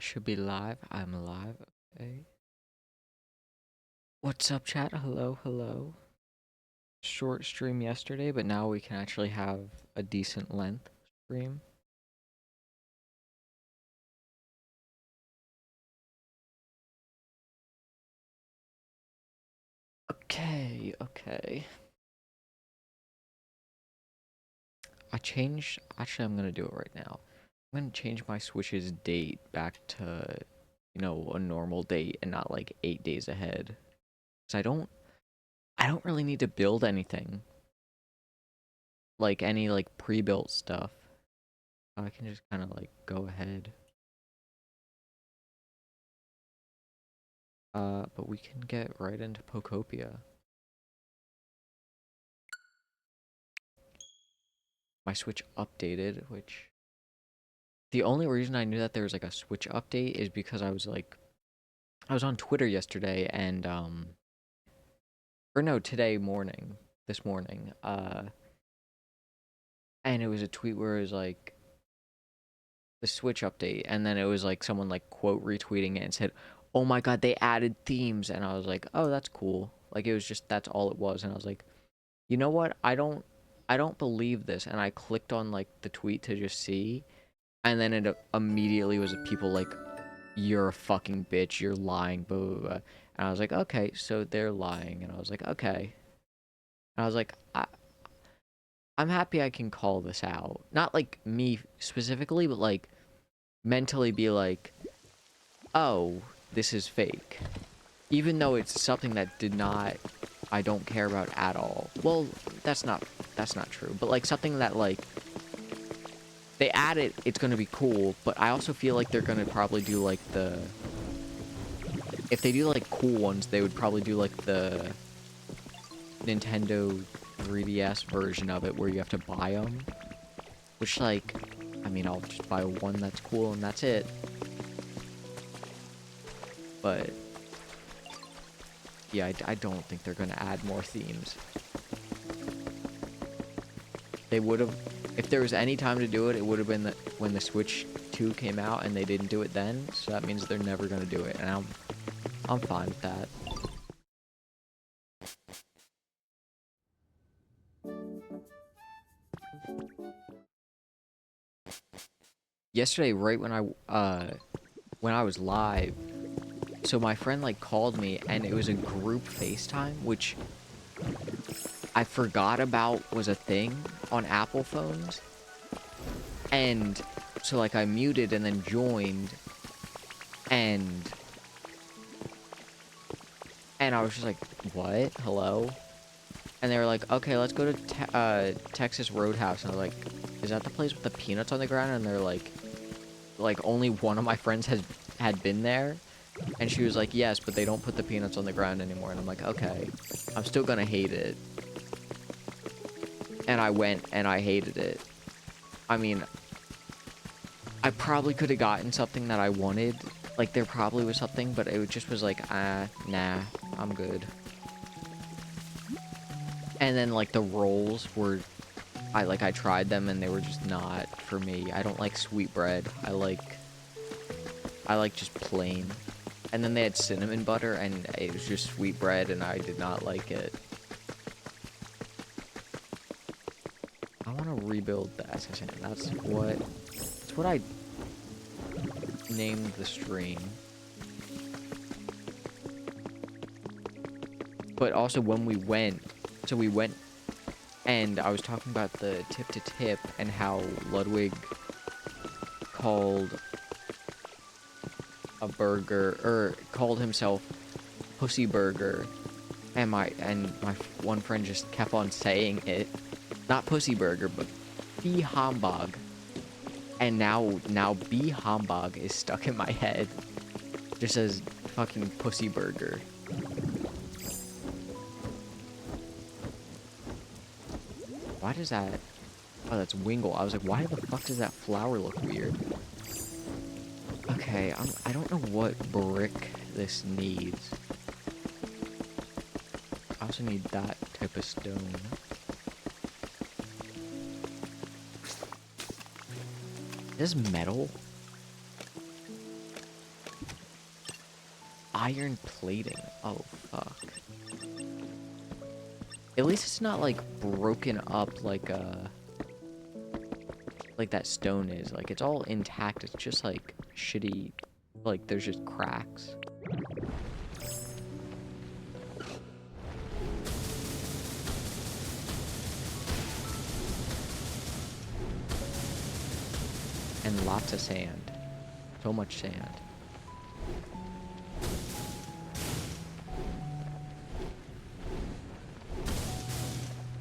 Should be live. I'm live. Okay. What's up, chat? Hello, hello. Short stream yesterday, but now we can actually have a decent length stream. Okay. Actually, I'm gonna do it right now. I'm gonna change my Switch's date back to, a normal date and not like 8 days ahead. Cause I don't really need to build anything. Like any like pre-built stuff. I can just kind of like go ahead. But we can get right into Pokopia. My Switch updated, which the only reason I knew that there was like a Switch update is because I was on Twitter yesterday and or no, this morning, and it was a tweet where it was like the Switch update, and then it was like someone like quote retweeting it and said, "Oh my God, they added themes," and I was like, "Oh, that's cool." Like it was just that's all it was, and I was like, you know what? I don't believe this, and I clicked on like the tweet to just see, and then it immediately was people like, "You're a fucking bitch. You're lying." Blah blah blah. And I was like, "Okay, so they're lying." And I was like, "Okay." And I was like, I'm happy I can call this out. Not like me specifically, but like mentally be like, "Oh, this is fake." Even though it's something that I don't care about at all. Well, that's not true. But like something that like they add it, it's gonna be cool. But I also feel like they're gonna probably do like if they do like cool ones, they would probably do like the Nintendo 3DS version of it where you have to buy them. Which like, I mean, I'll just buy one that's cool and that's it. But yeah, I don't think they're gonna add more themes. They would have, if there was any time to do it, it would have been when the Switch 2 came out, and they didn't do it then. So that means they're never gonna do it, and I'm fine with that. Yesterday, right when I was live, so my friend like called me, and it was a group FaceTime, which I forgot about was a thing on Apple phones, and so like I muted and then joined, and I was just like, what? Hello? And they were like, okay, let's go to Texas Roadhouse. And I was like, is that the place with the peanuts on the ground? And they're like only one of my friends had been there. And she was like, yes, but they don't put the peanuts on the ground anymore. And I'm like, okay, I'm still gonna hate it. And I went and I hated it. I mean, I probably could have gotten something that I wanted. Like there probably was something, but it just was like, nah, I'm good. And then like the rolls were I tried them and they were just not for me. I don't like sweet bread. I like just plain. And then they had cinnamon butter and it was just sweet bread and I did not like it. I want to rebuild the SSN. That's what I named the stream. But also when we went, and I was talking about the tip to tip and how Ludwig called a burger, or called himself Pussy Burger, and my one friend just kept on saying it, not Pussy Burger, but B Hambog, and now B Hambog is stuck in my head, just as fucking Pussy Burger. Why does that? Oh, that's Wingle. I was like, why the fuck does that flower look weird? Okay, I don't know what brick this needs. I also need that type of stone. Is this metal? Iron plating. Oh, fuck. At least it's not, like, broken up like that stone is. Like, it's all intact. It's just, like, shitty. Like, there's just cracks. And lots of sand. So much sand.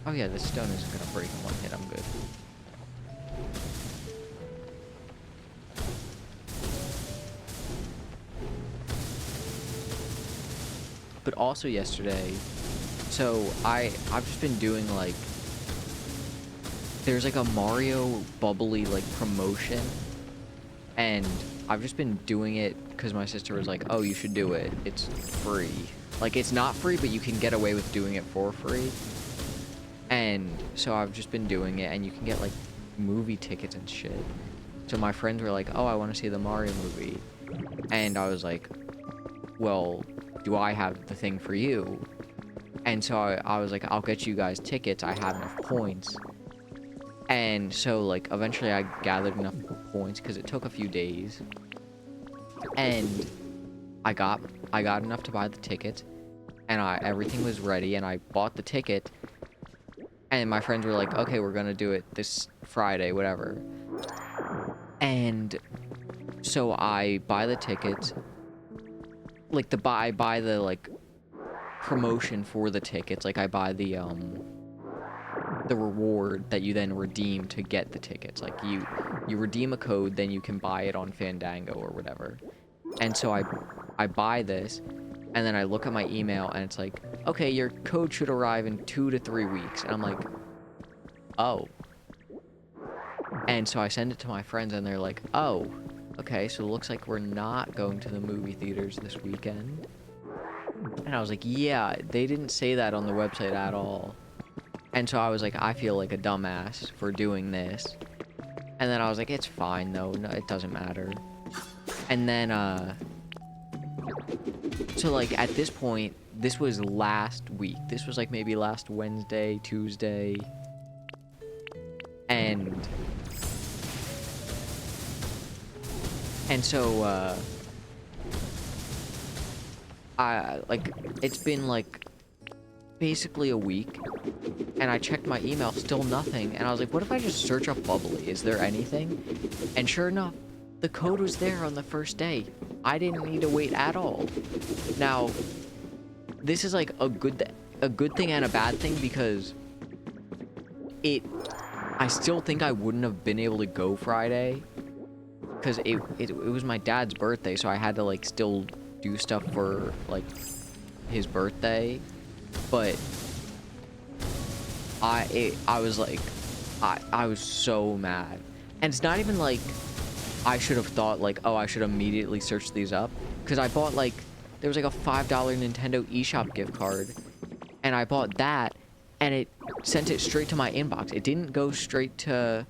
Oh yeah, this stone isn't gonna break in one hit. I'm good. But also yesterday, so I've just been doing like, there's like a Mario bubbly like promotion, and I've just been doing it because my sister was like, oh, you should do it. It's free. Like, it's not free, but you can get away with doing it for free. And so I've just been doing it, and you can get like movie tickets and shit. So my friends were like, oh, I want to see the Mario movie. And I was like, well, do I have the thing for you? And so I was like, I'll get you guys tickets. I have enough points. And so, like, eventually I gathered enough points because it took a few days. And I got enough to buy the ticket. And everything was ready, and I bought the ticket. And my friends were like, okay, we're gonna do it this Friday, whatever. And so I buy the tickets. Like, I buy the, like, promotion for the tickets. Like, I buy the reward that you then redeem to get the tickets. Like, you redeem a code, then you can buy it on Fandango or whatever. And so I buy this, and then I look at my email, and it's like, okay, your code should arrive in 2 to 3 weeks. And I'm like, oh. And so I send it to my friends, and they're like, oh, okay, so it looks like we're not going to the movie theaters this weekend. And I was like, yeah, they didn't say that on the website at all. And so I was like, I feel like a dumbass for doing this. And then I was like, it's fine, though. No, it doesn't matter. And then, so, like, at this point, this was last week. This was, like, maybe last Wednesday, Tuesday. And so, it's been, like, basically a week, and I checked my email, still nothing, and I was like, what if I just search up Bubbly? Is there anything? And sure enough, the code was there on the first day. I didn't need to wait at all. Now, this is, like, a good thing and a bad thing, because I still think I wouldn't have been able to go Friday, because it was my dad's birthday, so I had to, like, still do stuff for, like, his birthday. But I was like, I was so mad. And it's not even like I should have thought like, oh, I should immediately search these up, because I bought, like, there was like a $5 Nintendo eShop gift card, and I bought that, and it sent it straight to my inbox. It didn't go straight to,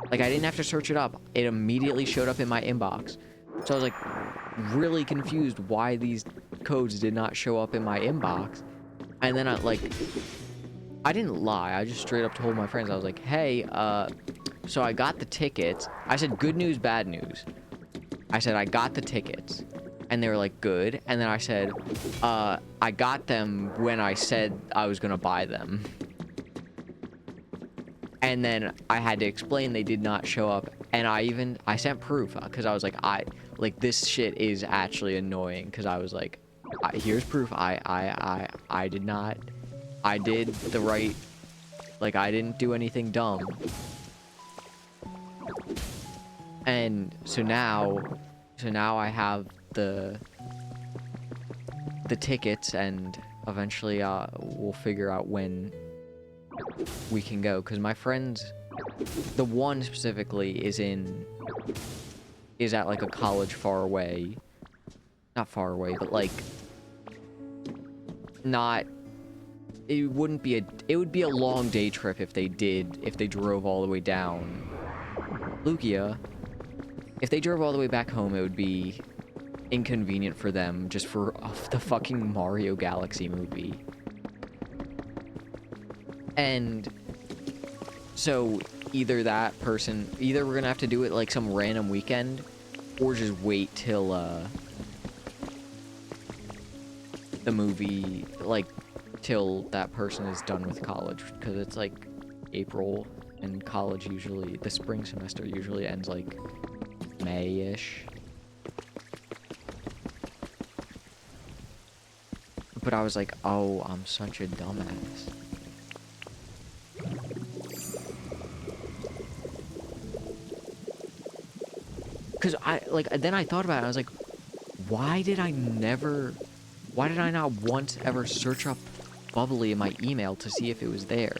like, I didn't have to search it up. It immediately showed up in my inbox. So I was like really confused why these codes did not show up in my inbox. And then I didn't lie. I just straight up told my friends. I was like, hey, so I got the tickets. I said, good news, bad news. I said, I got the tickets. And they were like, good. And then I said, I got them when I said I was going to buy them. And then I had to explain they did not show up. And I sent proof, because I was like, this shit is actually annoying. Because I was like, here's proof. I did not. I did the right. Like, I didn't do anything dumb. And so now I have the tickets, and eventually we'll figure out when we can go. Because my friends, the one specifically is at like a college far away. Not far away, but like not. It would be a long day trip if they drove all the way down Lugia. If they drove all the way back home, it would be inconvenient for them just for the fucking Mario Galaxy movie. And so either we're gonna have to do it like some random weekend, or just wait till the movie, like till that person is done with college, because it's like April, and college usually, the spring semester usually ends like May-ish. But I was like, oh, I'm such a dumbass. Because then I thought about it, and I was like, why did I not once ever search up Bubbly in my email to see if it was there?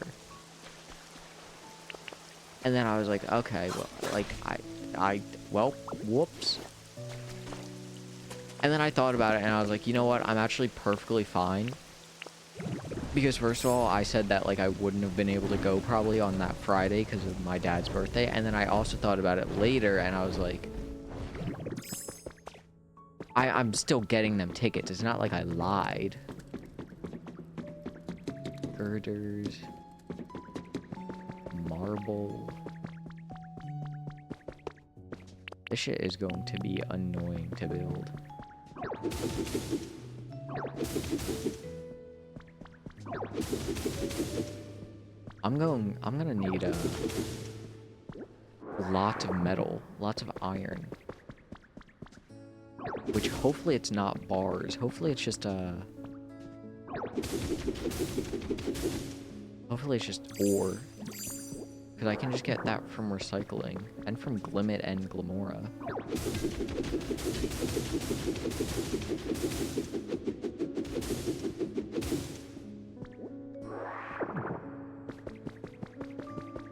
And then I was like, okay, well, like, well, whoops. And then I thought about it, and I was like, you know what, I'm actually perfectly fine. Because first of all, I said that, like, I wouldn't have been able to go probably on that Friday because of my dad's birthday. And then I also thought about it later, and I was like, I'm still getting them tickets. It's not like I lied. Girders. Marble. This shit is going to be annoying to build. I'm gonna need lots of metal, lots of iron. Which hopefully it's not bars. Hopefully it's just hopefully it's just ore. Because I can just get that from recycling. And from Glimmet and Glamora.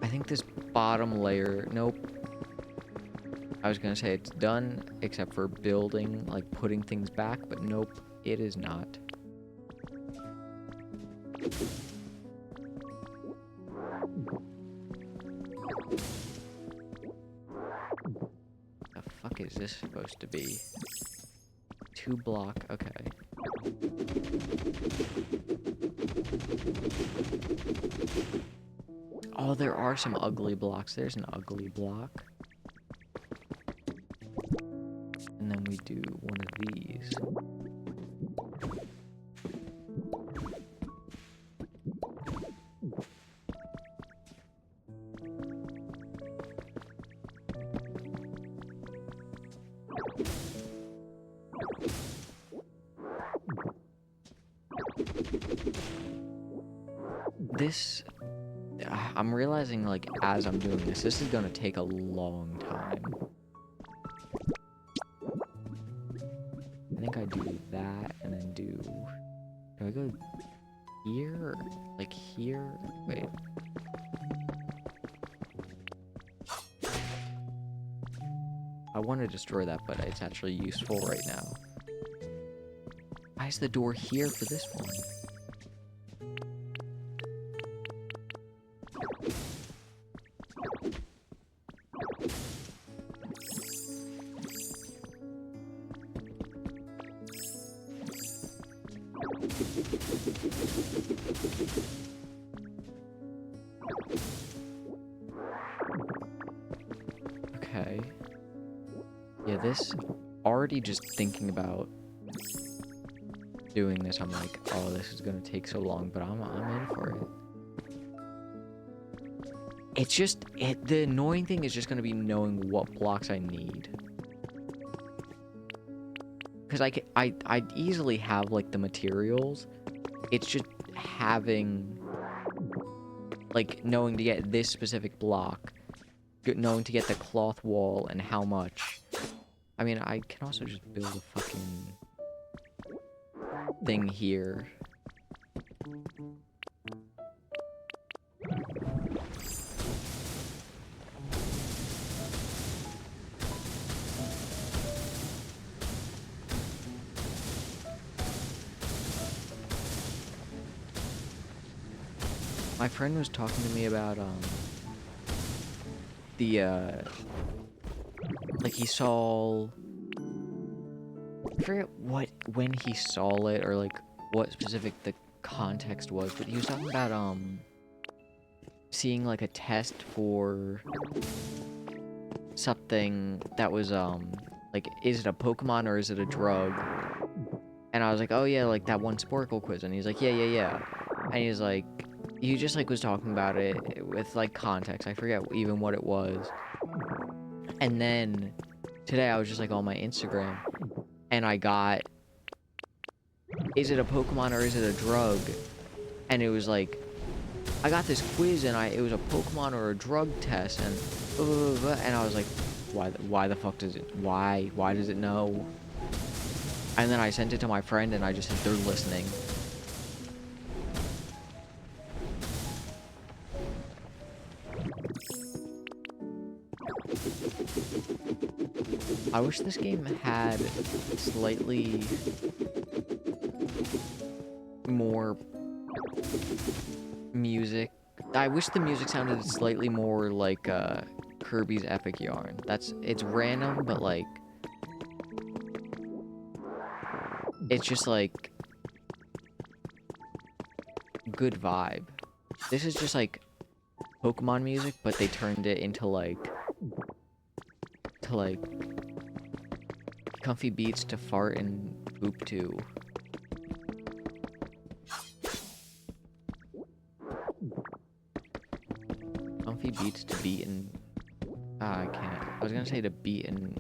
I think this bottom layer... Nope. I was gonna say it's done, except for building, like putting things back, but nope, it is not. The fuck is this supposed to be? 2 block, okay. Oh, there are some ugly blocks. There's an ugly block. And then we do one of these. This, I'm realizing, like, as I'm doing this is gonna take a long time. I think I do that, and then do I go here, or, like, here? Wait. I want to destroy that, but it's actually useful right now. Why is the door here for this one? Okay. Yeah, this, already just thinking about doing this, I'm like, oh, this is gonna take so long, but I'm in for it. It's just, the annoying thing is just gonna be knowing what blocks I need. Because I'd easily have, like, the materials. It's just having, like, knowing to get this specific block, knowing to get the cloth wall and how much. I mean, I can also just build a fucking thing here. My friend was talking to me about, like, he saw I forget when he saw it or like what specific the context was, but he was talking about seeing like a test for something that was like, is it a Pokemon or is it a drug? And I was like, oh yeah, like that one Sporkle quiz. And he's like, yeah, yeah, yeah. And he's like, he just like was talking about it with like context. I forget even what it was. And then today I was just like on my Instagram and I got, is it a Pokemon or is it a drug? And it was like, I got this quiz and it was a Pokemon or a drug test and blah, blah, blah, blah. And I was like, why the fuck does it, why does it know? And then I sent it to my friend and I just said, they're listening. I wish this game had slightly more music. I wish the music sounded slightly more like Kirby's Epic Yarn. It's random, but like it's just like good vibe. This is just like Pokemon music, but they turned it into like comfy beats to fart and poop to. Comfy beats to beat and I can't. I was gonna say to beat and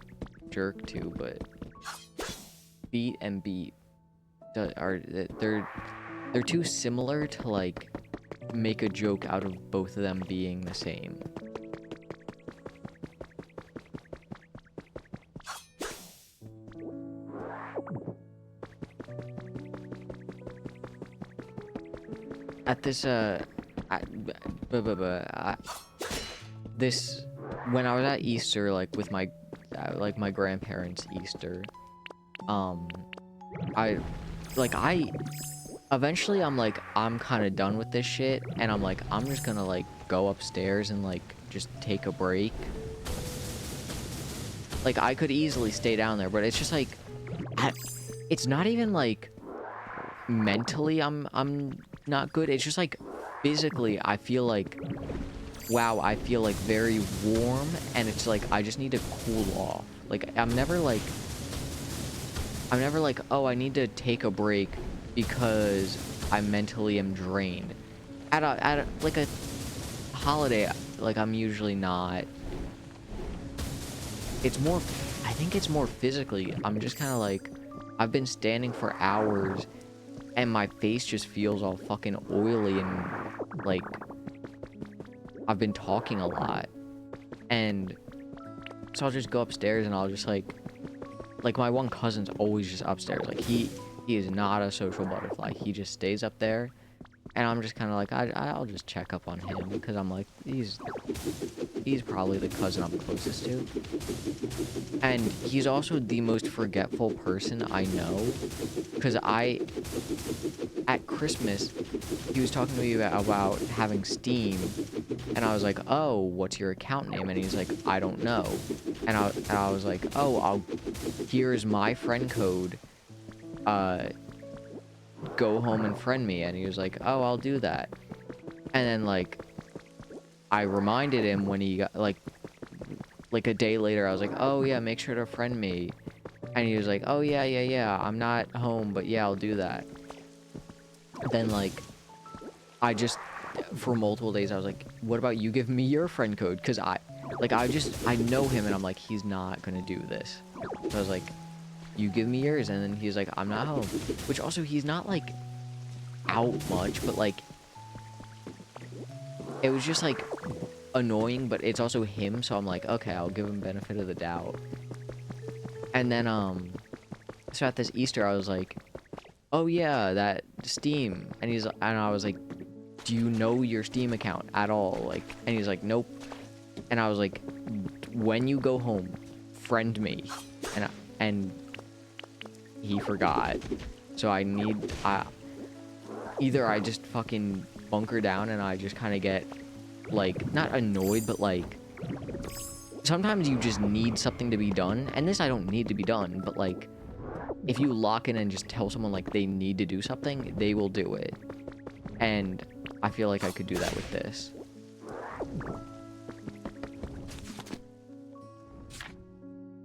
jerk to, but beat and beat are they're too similar to like make a joke out of both of them being the same. At this this when I was at Easter, like with my my grandparents' Easter, I eventually I'm kind of done with this shit, and I'm like, I'm just gonna like go upstairs and like just take a break. Like I could easily stay down there, but it's just like it's not even like mentally I'm not good. It's just like physically I feel like, wow, I feel like very warm, and it's like I just need to cool off. Like I'm never like, oh, I need to take a break because I mentally am drained. At a like a holiday, like I'm usually not. It's more, I think it's more physically. I'm just kind of like, I've been standing for hours and my face just feels all fucking oily and like I've been talking a lot. And so I'll just go upstairs and I'll just like my one cousin's always just upstairs. Like he is not a social butterfly. He just stays up there. And I'm just kind of like, I'll just check up on him because I'm like, he's probably the cousin I'm closest to. And he's also the most forgetful person I know, because at Christmas, he was talking to me about having Steam, and I was like, oh, what's your account name? And he's like, I don't know. And I was like, oh, here's my friend code, go home and friend me. And he was like, oh, I'll do that. And then like I reminded him when he got like a day later, I was like, oh yeah, make sure to friend me. And he was like, oh yeah, I'm not home, but yeah, I'll do that. Then like I just for multiple days I was like, what about you give me your friend code? Because I know him and I'm like, he's not gonna do this. So I was like, you give me yours. And then he's like, I'm not home. Which also, he's not like out much, but like it was just like annoying, but it's also him, so I'm like, okay, I'll give him benefit of the doubt. And then so at this Easter I was like, oh yeah, that Steam. And I was like, do you know your Steam account at all? Like, and he's like, nope. And I was like, when you go home, friend me. And he forgot. So either I just fucking bunker down and I just kind of get like not annoyed, but like sometimes you just need something to be done, and this I don't need to be done, but like if you lock in and just tell someone like they need to do something, they will do it. And I feel like I could do that with this.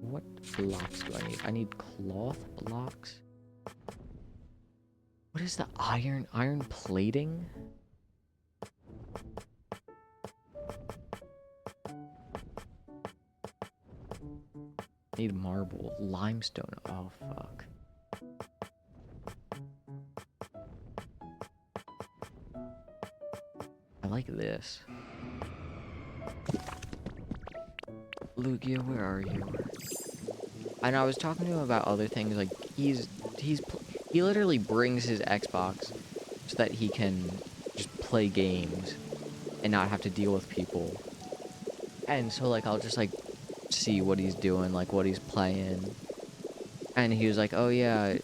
What blocks do I need? I need cloth blocks. What is the iron plating? Need marble, limestone. Oh fuck. I like this. Lugia, where are you? And I was talking to him about other things, like he literally brings his Xbox so that he can just play games and not have to deal with people. And so like I'll just like see what he's doing, like what he's playing. And he was like, "Oh yeah,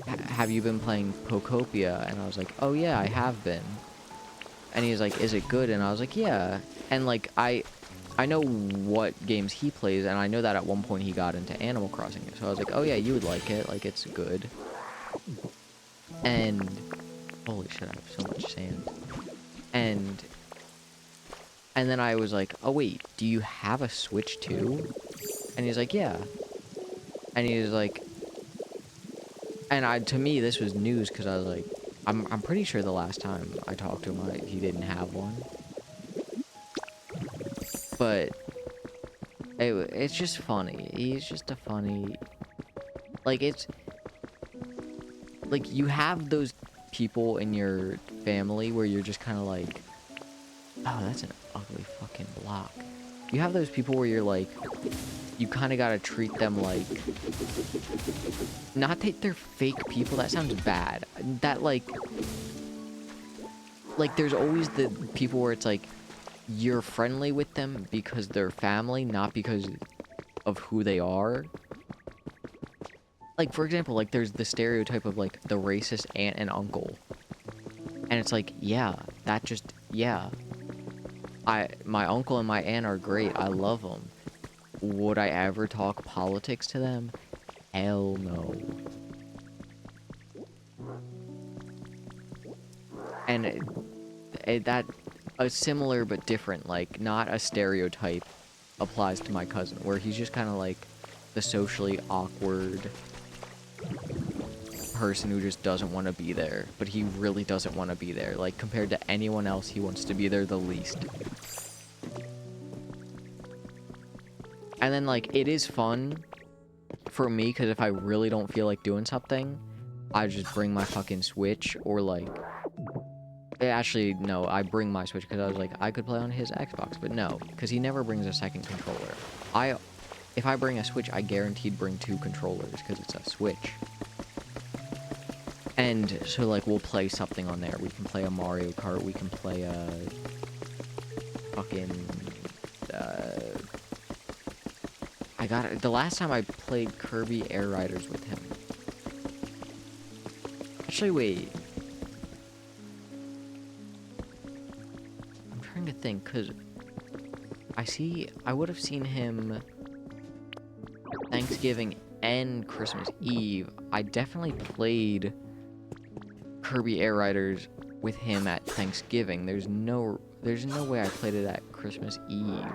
have you been playing Pokopia?" And I was like, "Oh yeah, I have been." And he's like, "Is it good?" And I was like, "Yeah." And like I know what games he plays, and I know that at one point he got into Animal Crossing. So I was like, "Oh yeah, you would like it. Like it's good." And holy shit, I have so much sand. And then I was like, "Oh wait, do you have a Switch too?" And he's like, "Yeah." And he was like, and to me this was news because I was like, I'm pretty sure the last time I talked to him, he didn't have one. But it's just funny. He's just a funny, like it's like you have those people in your family where you're just kind of like, oh, that's an ugly fucking block. You have those people where you're like, you kind of gotta treat them like, not that they're fake people, that sounds bad. That like there's always the people where it's like, you're friendly with them because they're family, not because of who they are. Like, for example, like, there's the stereotype of, like, the racist aunt and uncle. And it's like, yeah, that just, yeah. My uncle and my aunt are great. I love them. Would I ever talk politics to them? Hell no. And that, a similar but different, like, not a stereotype applies to my cousin, where he's just kind of like the socially awkward person who just doesn't want to be there, but he really doesn't want to be there. Like, compared to anyone else, he wants to be there the least. And then, like, it is fun for me, because if I really don't feel like doing something, I just bring my fucking Switch, or, like... Actually, no, I bring my Switch, because I was like, I could play on his Xbox, but no, because he never brings a second controller. If I bring a Switch, I guaranteed bring 2 controllers, because it's a Switch. And so, like, we'll play something on there. We can play a Mario Kart. We can play a fucking... The last time I played Kirby Air Riders with him. Actually, wait. I'm trying to think, because I would have seen him Thanksgiving and Christmas Eve. I definitely played Kirby Air Riders with him at Thanksgiving. There's no way I played it at Christmas Eve.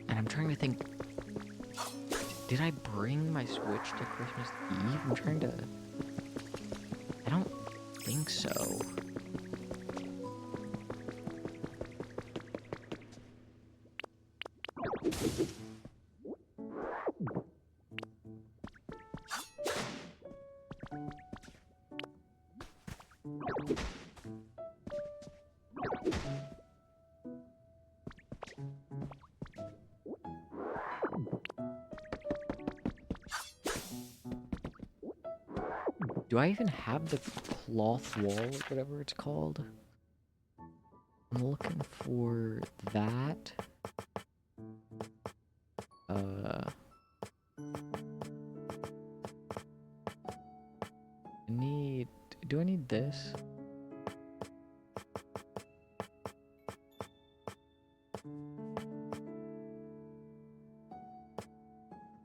And I'm trying to think, did I bring my Switch to Christmas Eve? I don't think so. Do I even have the cloth wall or whatever it's called? I'm looking for that. Do I need this?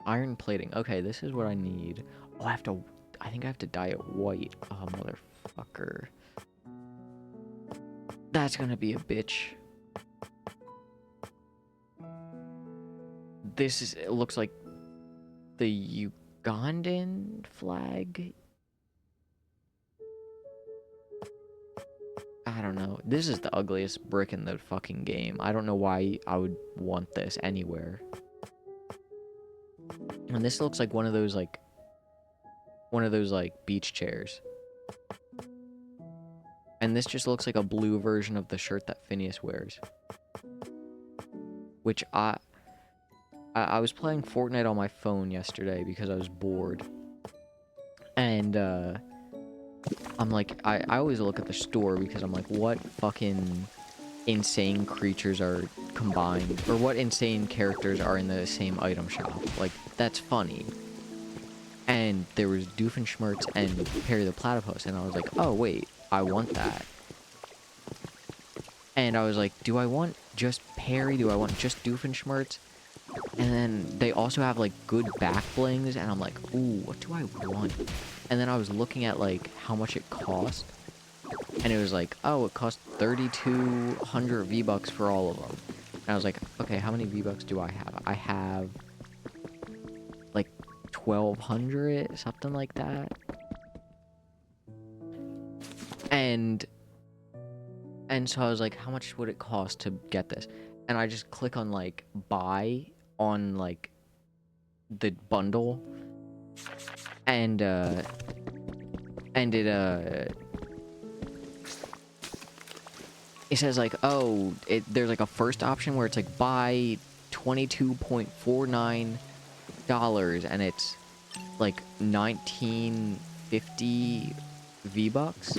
Iron plating. Okay, this is what I need. Oh, I think I have to dye it white. Oh, motherfucker. That's gonna be a bitch. It looks like the Ugandan flag. I don't know. This is the ugliest brick in the fucking game. I don't know why I would want this anywhere. And this looks like one of those like beach chairs. And this just looks like a blue version of the shirt that Phineas wears. Which I was playing Fortnite on my phone yesterday because I was bored. And I'm like, I always look at the store because I'm like, what fucking insane creatures are combined, or what insane characters are in the same item shop? Like, that's funny. And there was Doofenshmirtz and Perry the Platypus, and I was like, oh wait, I want that. And I was like, do I want just Perry? Do I want just Doofenshmirtz? And then they also have like good back blings, and I'm like, ooh, what do I want? And then I was looking at like how much it cost, and it was like, oh, it cost 3,200 V-Bucks for all of them. And I was like, okay, how many V-Bucks do I have? I have like 1,200, something like that. And so I was like, how much would it cost to get this? And I just click on like buy on like the bundle, and it says like, oh, there's like a first option where it's like buy $22.49, and it's like 1950 V-Bucks.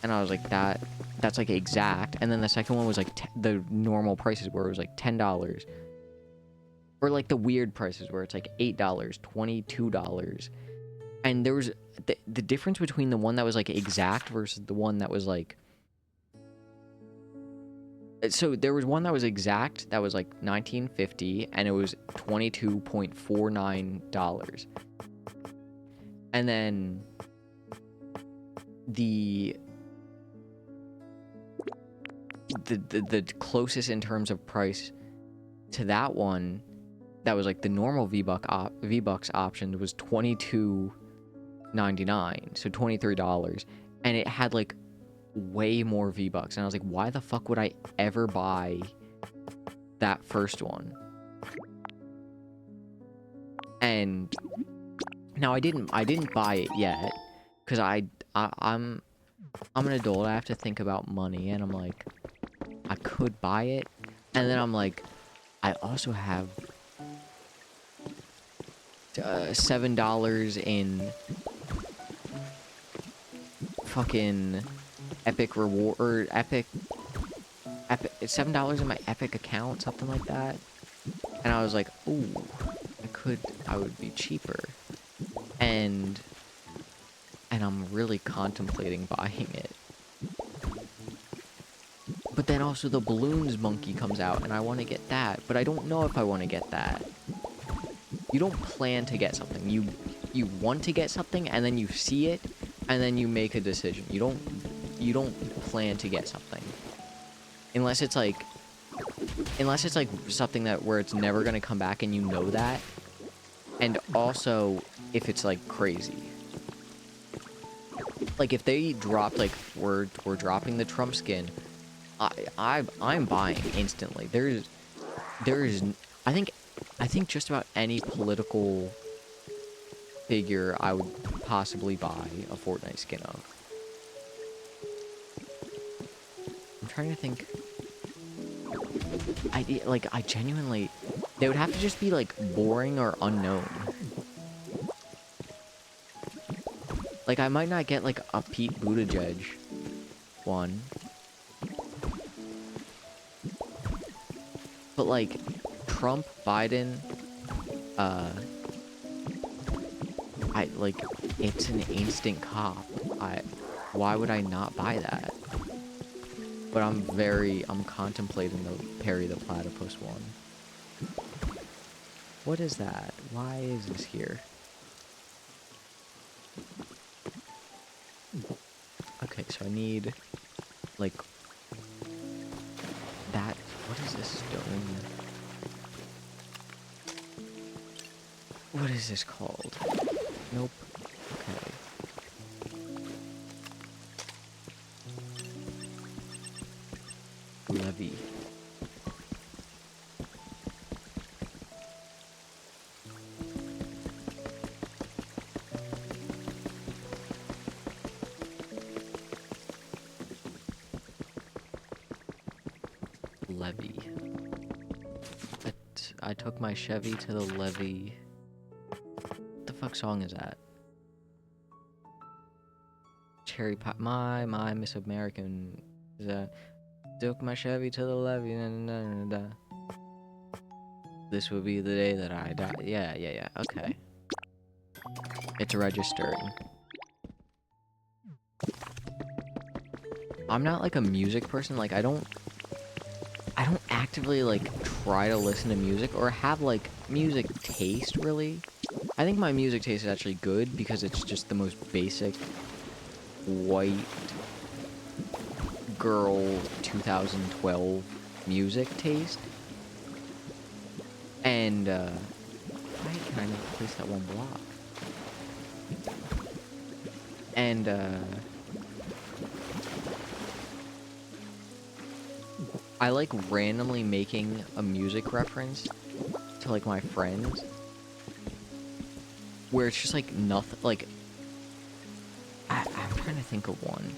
And I was like, that's like exact. And then the second one was like the normal prices, where it was like $10. Or like the weird prices where it's like $8, $22. And there was the difference between the one that was like exact versus the one that was like, so there was one that was exact that was like 1950, and it was $22.49. And then the closest in terms of price to that one that was like the normal V-Bucks option was $22.99, so $23, and it had like way more V-Bucks, and I was like, why the fuck would I ever buy that first one? And now I didn't buy it yet, because I'm an adult. I have to think about money, and I'm like, I could buy it, and then I'm like, I also have $7 in fucking Epic reward, or Epic, $7 in my Epic account, something like that. And I was like, ooh, I would be cheaper. And I'm really contemplating buying it. But then also the balloons monkey comes out, and I want to get that, but I don't know if I want to get that. You don't plan to get something. You want to get something, and then you see it, and then you make a decision. You don't plan to get something. Unless it's like something where it's never gonna come back, and you know that. And also if it's like crazy. Like if they dropped, like, we're dropping the Trump skin, I'm buying instantly. There's I think just about any political figure I would possibly buy a Fortnite skin of. I'm trying to think. I genuinely, they would have to just be like boring or unknown. Like, I might not get like a Pete Buttigieg one, but like Trump, Biden, it's an instant cop. Why would I not buy that? But I'm contemplating the Perry the Platypus one. What is that? Why is this here? Okay, so I need, like, that. What is this stone? What is this called? Nope. Okay. Levy. Levy. I took my Chevy to the levee. What the fuck song is that? Cherry Pie. My Miss American. Is that? Took my Chevy to the levee. This would be the day that I die. Yeah. Okay. It's registered. I'm not like a music person. Like I don't actively like try to listen to music or have like music taste really. I think my music taste is actually good because it's just the most basic white girl 2012 music taste. And why can I not place that one block? And I like randomly making a music reference to like my friends where it's just like nothing, like I'm trying to think of one.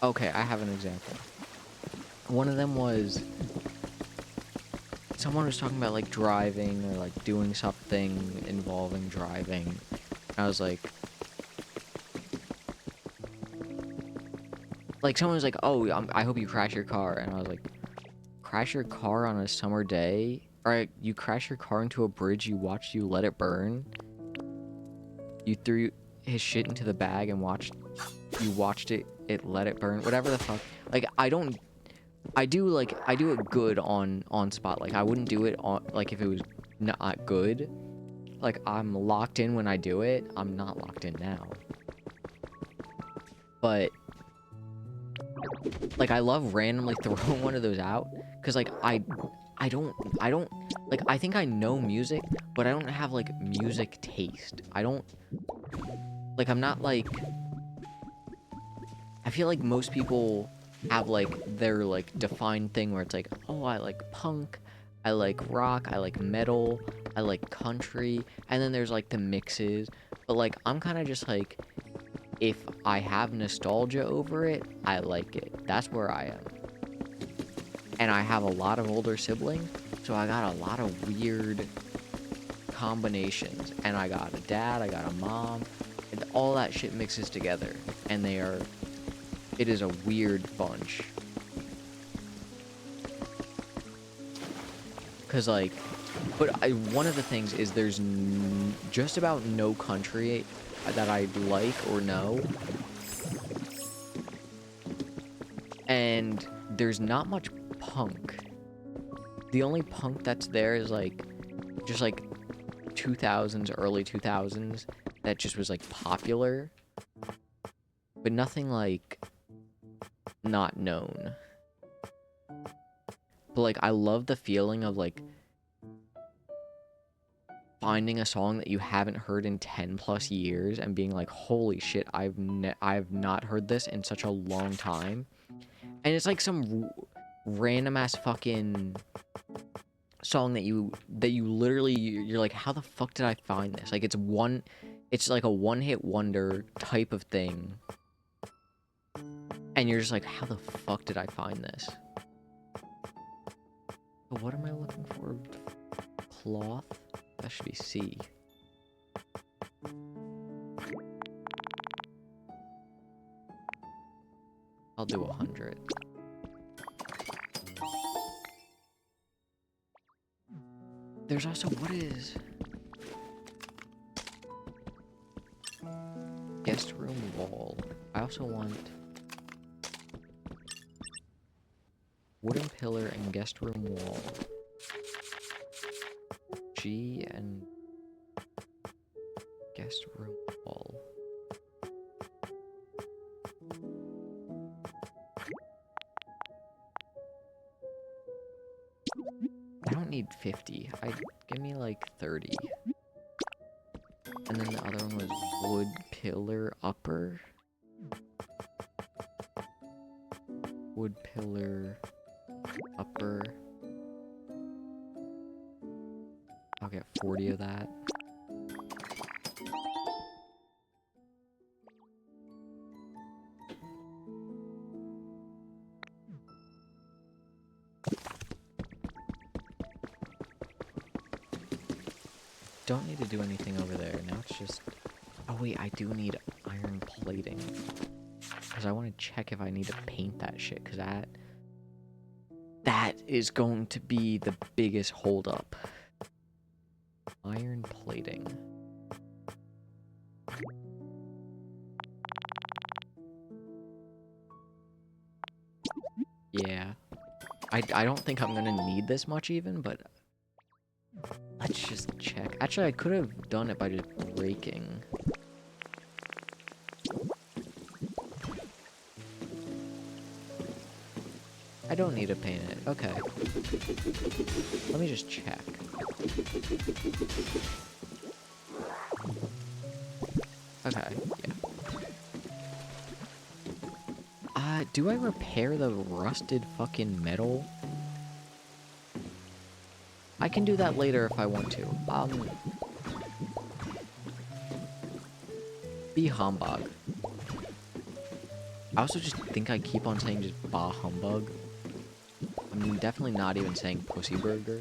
Okay, I have an example. One of them was someone was talking about like driving or like doing something involving driving. I was like someone was like, "Oh, I hope you crash your car," and I was like, "Crash your car on a summer day? Or you crash your car into a bridge? You watched you let it burn? You threw his shit into the bag and you watched it let it burn? Whatever the fuck. Like I do it good on spot. Like I wouldn't do it on like if it was not good. Like I'm locked in when I do it. I'm not locked in now. But like I love randomly throwing one of those out because like I don't like I think I know music, but I don't have like music taste. I don't like I'm not like I feel like most people have like their like defined thing where it's like, oh, I like punk, I like rock, I like metal, I like country, and then there's like the mixes. But like I'm kind of just like if I have nostalgia over it, I like it. That's where I am. And I have a lot of older siblings, so I got a lot of weird combinations. And I got a dad, I got a mom, and all that shit mixes together. And it is a weird bunch. Cause like, one of the things is there's just about no country that I like or know. And there's not much punk. The only punk that's there is like, just like 2000s, early 2000s that just was like popular. But nothing like not known. But like I love the feeling of like finding a song that you haven't heard in 10 plus years and being like, holy shit, I've not heard this in such a long time. And it's like some random ass fucking song that you literally you're like, how the fuck did I find this? Like it's like a one-hit wonder type of thing. And you're just like, how the fuck did I find this? But what am I looking for? Cloth? That should be C. I'll do 100. There's also, what is... Guest room wall. I also want wooden pillar and guest room wall. G and guest room wall. I don't need 50. Give me like 30. And then the other one was wood pillar upper. Wood pillar upper. I'll get 40 of that. Don't need to do anything over there. Now it's just... Oh wait, I do need iron plating. Because I want to check if I need to paint that shit. Because that is going to be the biggest holdup. Iron plating. Yeah. I don't think I'm going to need this much even, but... Let's just check. Actually, I could have done it by just breaking. I don't need to paint it. Okay. Let me just check. Okay, yeah. Do I repair the rusted fucking metal? I can do that later if I want to. Be humbug. I also just think I keep on saying just bah humbug. I'm definitely not even saying pussy burger.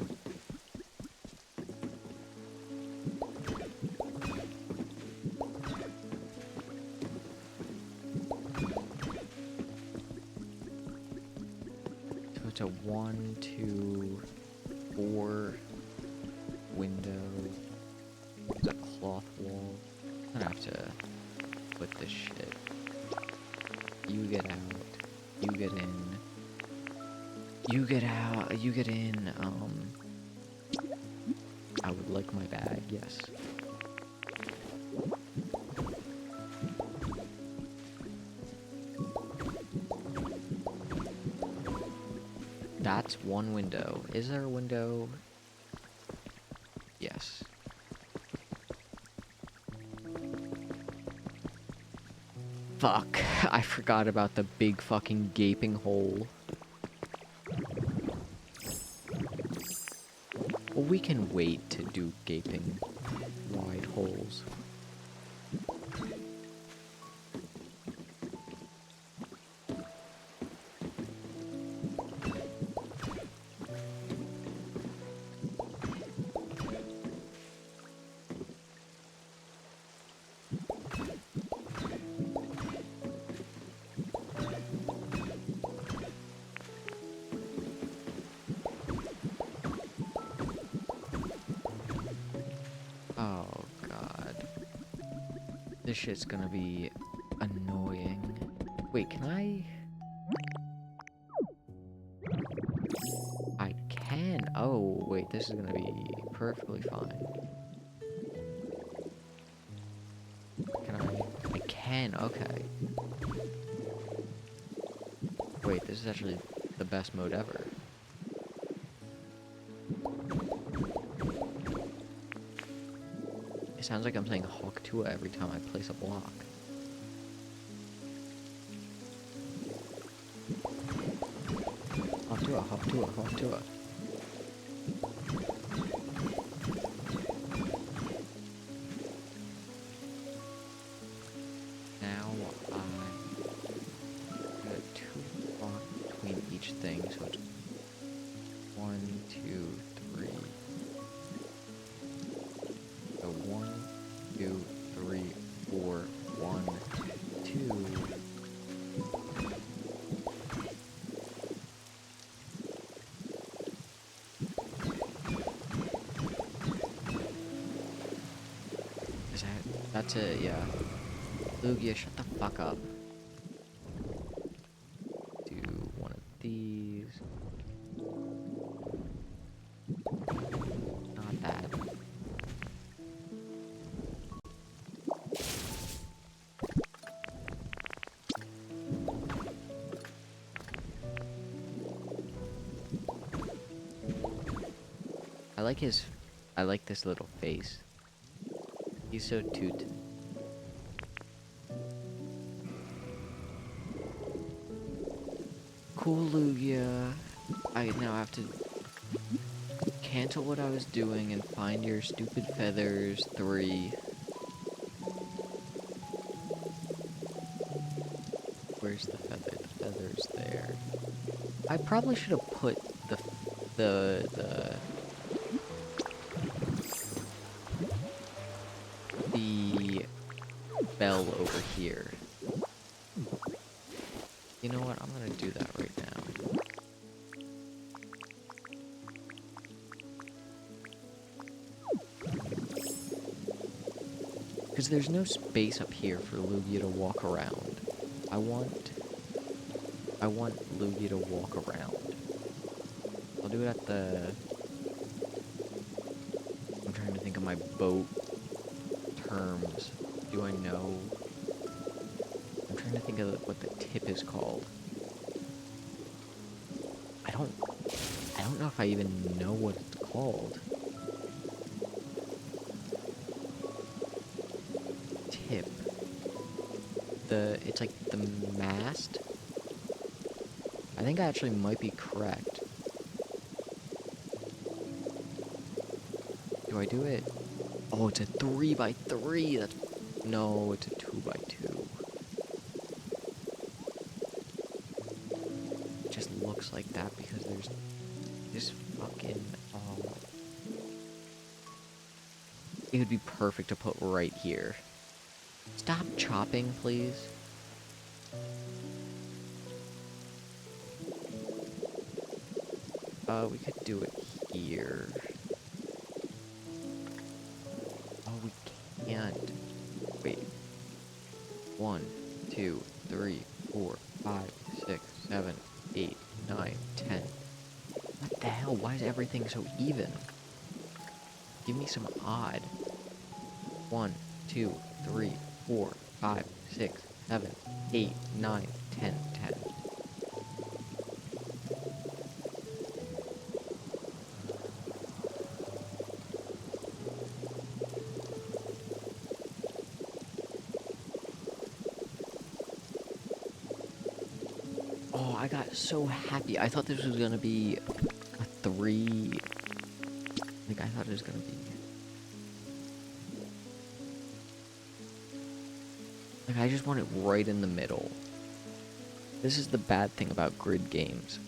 So it's a 1, 2, 4 window. There's a cloth wall. I'm gonna have to put this shit. You get out. You get in. You get out. You get in. I would like my bag, yes. That's one window. Is there a window? Yes. Fuck. I forgot about the big fucking gaping hole. Well, we can wait to do gaping wide holes. Oh, God. This shit's gonna be annoying. Wait, can I... I can... Oh, wait, this is gonna be perfectly fine. Can I can, okay. Wait, this is actually the best mode ever. It sounds like I'm saying Hawk Tua every time I place a block. Hawk Tua, Hawk Tua, Hawk Tua. Now I put a 2 block between each thing, so it's 1, 2, 3. So 1, 2, 3, 4, 1, 2. Is that... That's it, yeah. Lugia, shut the fuck up. Do one of these. Not bad. I like this little face. He's so toot. Cool, Lugia. I now have to cancel what I was doing and find your stupid feathers. 3. Where's the feather? The feather's there. I probably should have put the bell over here. You know what? I'm gonna do that right now. Because there's no space up here for Lugia to walk around. I want Lugia to walk around. I'll do it at the... I'm trying to think of my boat terms. Do I know? I'm trying to think of what the tip is called. I don't know if I even know what it's called. Tip. It's like the mast. I think I actually might be correct. Do I do it? Oh, it's a 3x3. That's... No, it's a 2x2. It just looks like that because there's this fucking... It would be perfect to put right here. Stop chopping, please. We could do it here. Oh, we can't. Wait. 1, 2, 3, 4, 5, 6, 7, 8, 9, 10. What the hell? Why is everything so even? Give me some odd. 1, 2, 3, 4, 5, 6, 7, 8, 9, 10, 10. Oh, I got so happy. I thought this was gonna be a 3. Like, I thought it was gonna be... Like, I just want it right in the middle. This is the bad thing about grid games.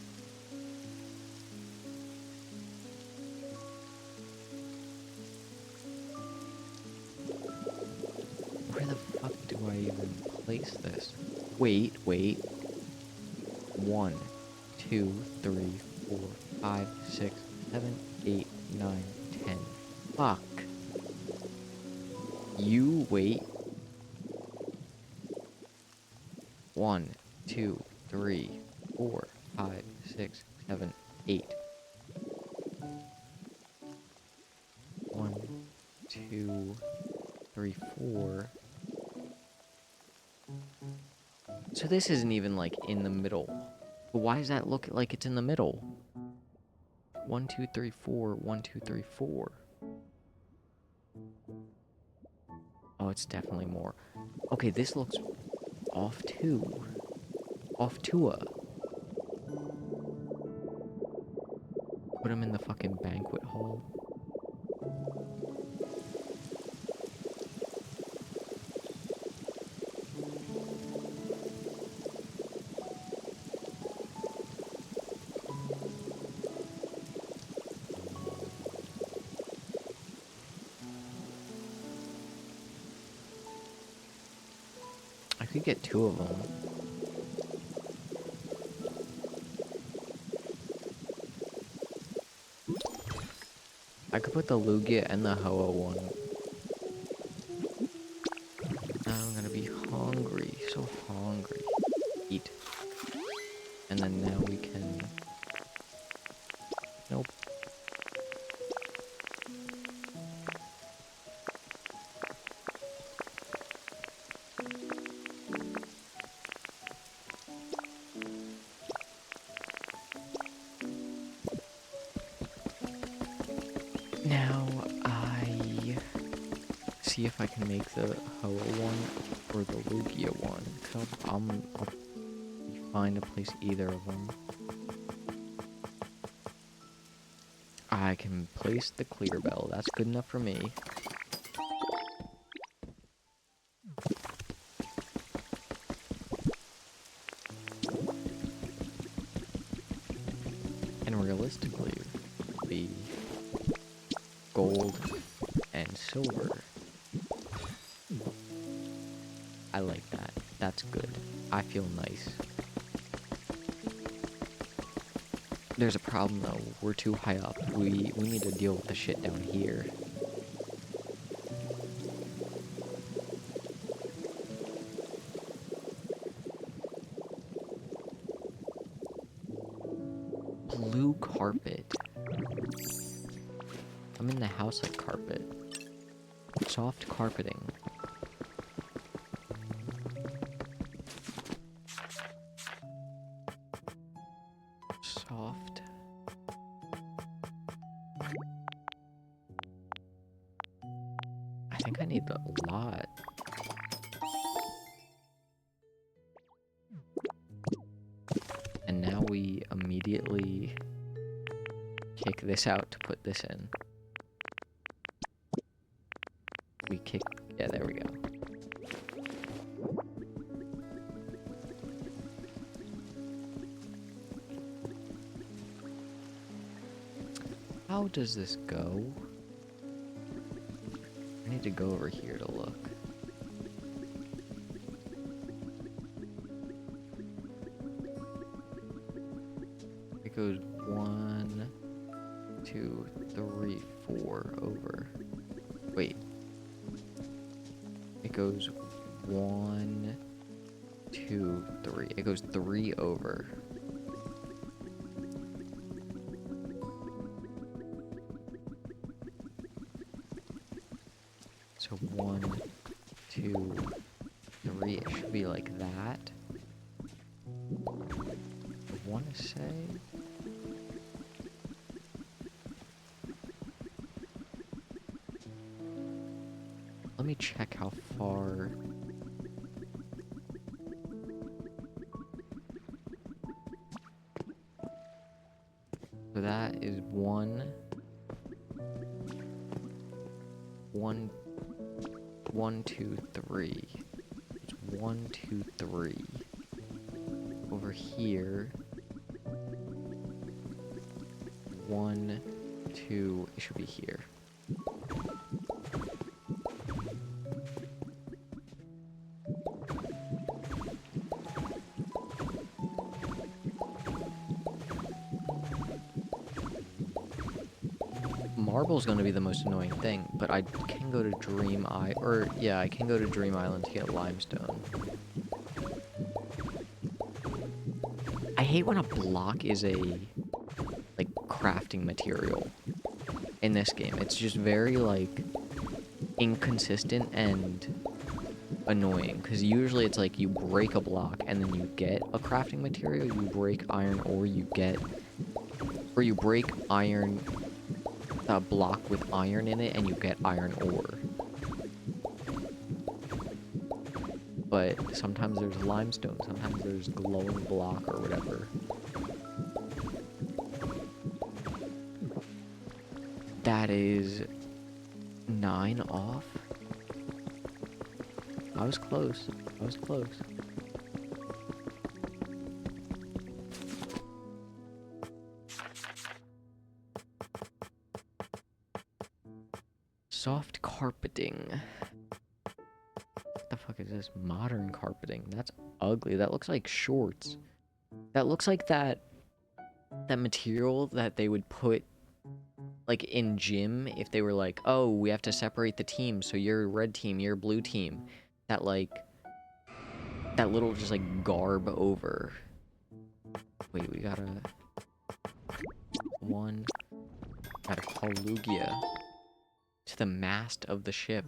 Where the fuck do I even place this? Wait. 1, 2, 3, 4, 5, 6, 7, 8, 9, 10. Fuck. You wait. 1, 2, 3, 4, 5, 6, 7, 8. 1, 2, 3, 4. So this isn't even like in the middle. But why does that look like it's in the middle? 1, 2, 3, 4. 1, 2, 3, 4. Oh, it's definitely more. Okay, this looks off too. Off Tua. Put him in the fucking banquet hall. I could get 2 of them. I could put the Lugia and the Hoa one. Now I'm gonna be hungry. Nope. Now I see if I can make the Hoa one or the Lugia one. Cause I'll fine to place either of them. I can place the clear bell. That's good enough for me. And realistically, the gold and silver, I like that. That's good. I feel nice. There's a problem though. We're too high up. We need to deal with the shit down here. Blue carpet. I'm in the house like carpet. Soft carpeting. Soft. I think I need a lot. And now we immediately kick this out to put this in. We kick, yeah, there we go. How does this go? I need to go over here to look. It goes 1, 2, 3, 4 over. Wait. It goes 1, 2, 3. It goes 3 over. So 1, 2, 3. It should be like that. I want to say. Let me check how far. So that is 1, 2, 3. It's 1, 2, 3. Over here. 1, 2. It should be here. Marble's gonna be the most annoying thing, but I can go to Dream Island, or yeah, I can go to Dream Island to get limestone. I hate when a block is a, like, crafting material in this game. It's just very, like, inconsistent and annoying, because usually it's like you break a block and then you get a crafting material, you break iron, or you break iron, a block with iron in it, and you get iron ore. But sometimes there's limestone, sometimes there's glowing block or whatever. That is 9 off. I was close. I was close. Soft carpeting. What the fuck is this? Modern carpeting. That's ugly. That looks like shorts. That looks like that material that they would put, like, in gym if they were like, oh, we have to separate the team, so you're red team, you're blue team. That, like, that little just, like, garb over. Wait, we gotta one. Got a Colugia to the mast of the ship.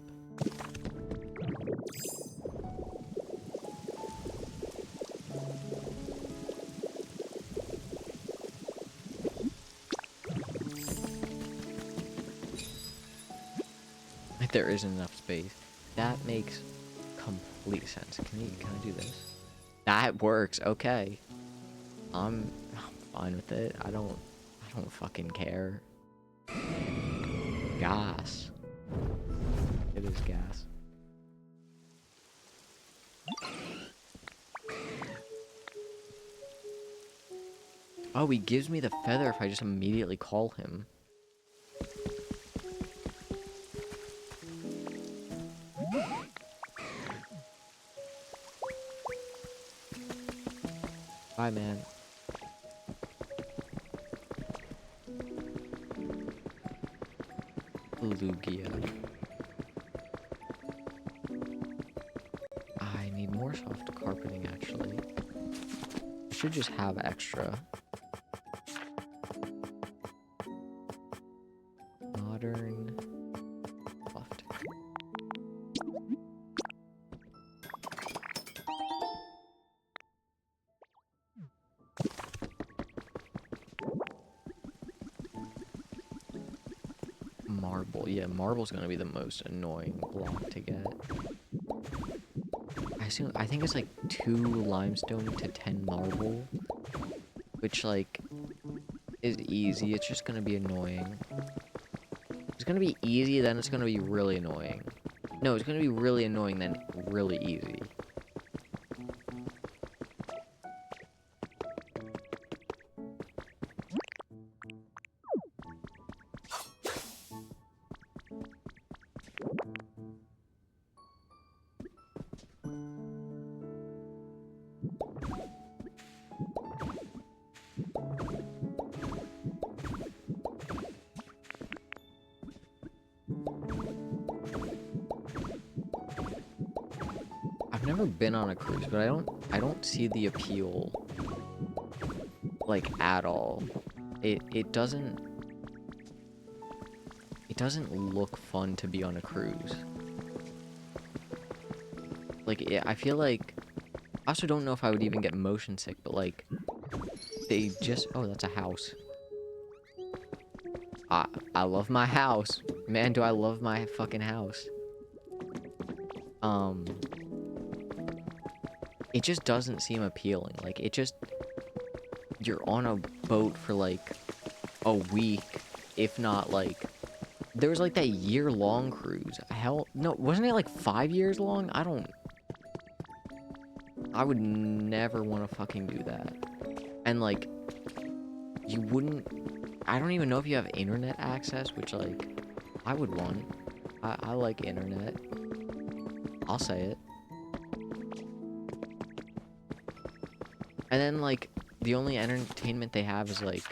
There isn't enough space. That makes complete sense. Can I do this? That works. Okay. I'm fine with it. I don't fucking care. Gas. It is gas. Oh, he gives me the feather if I just immediately call him. Bye, man. Lugia. I need more soft carpeting, actually. I should just have extra. Modern soft. Marble. Yeah, marble's gonna be the most annoying block to get. I think it's like 2 limestone to 10 marble, which like is easy. It's just gonna be annoying. It's gonna be easy, then it's gonna be really annoying. No, it's gonna be really annoying, then really easy. I've never been on a cruise, but I don't see the appeal like at all. It doesn't look fun to be on a cruise. Like I feel like I also don't know if I would even get motion sick, but like they just oh, that's a house. I love my house. Man, do I love my fucking house. It just doesn't seem appealing. Like, it just... You're on a boat for, like, a week, if not, like... There was, like, that year-long cruise. Hell... No, wasn't it, like, 5 years long? I would never want to fucking do that. And, like... You wouldn't... I don't even know if you have internet access, which, like... I would want. I like internet. I'll say it. And then, like, the only entertainment they have is, like,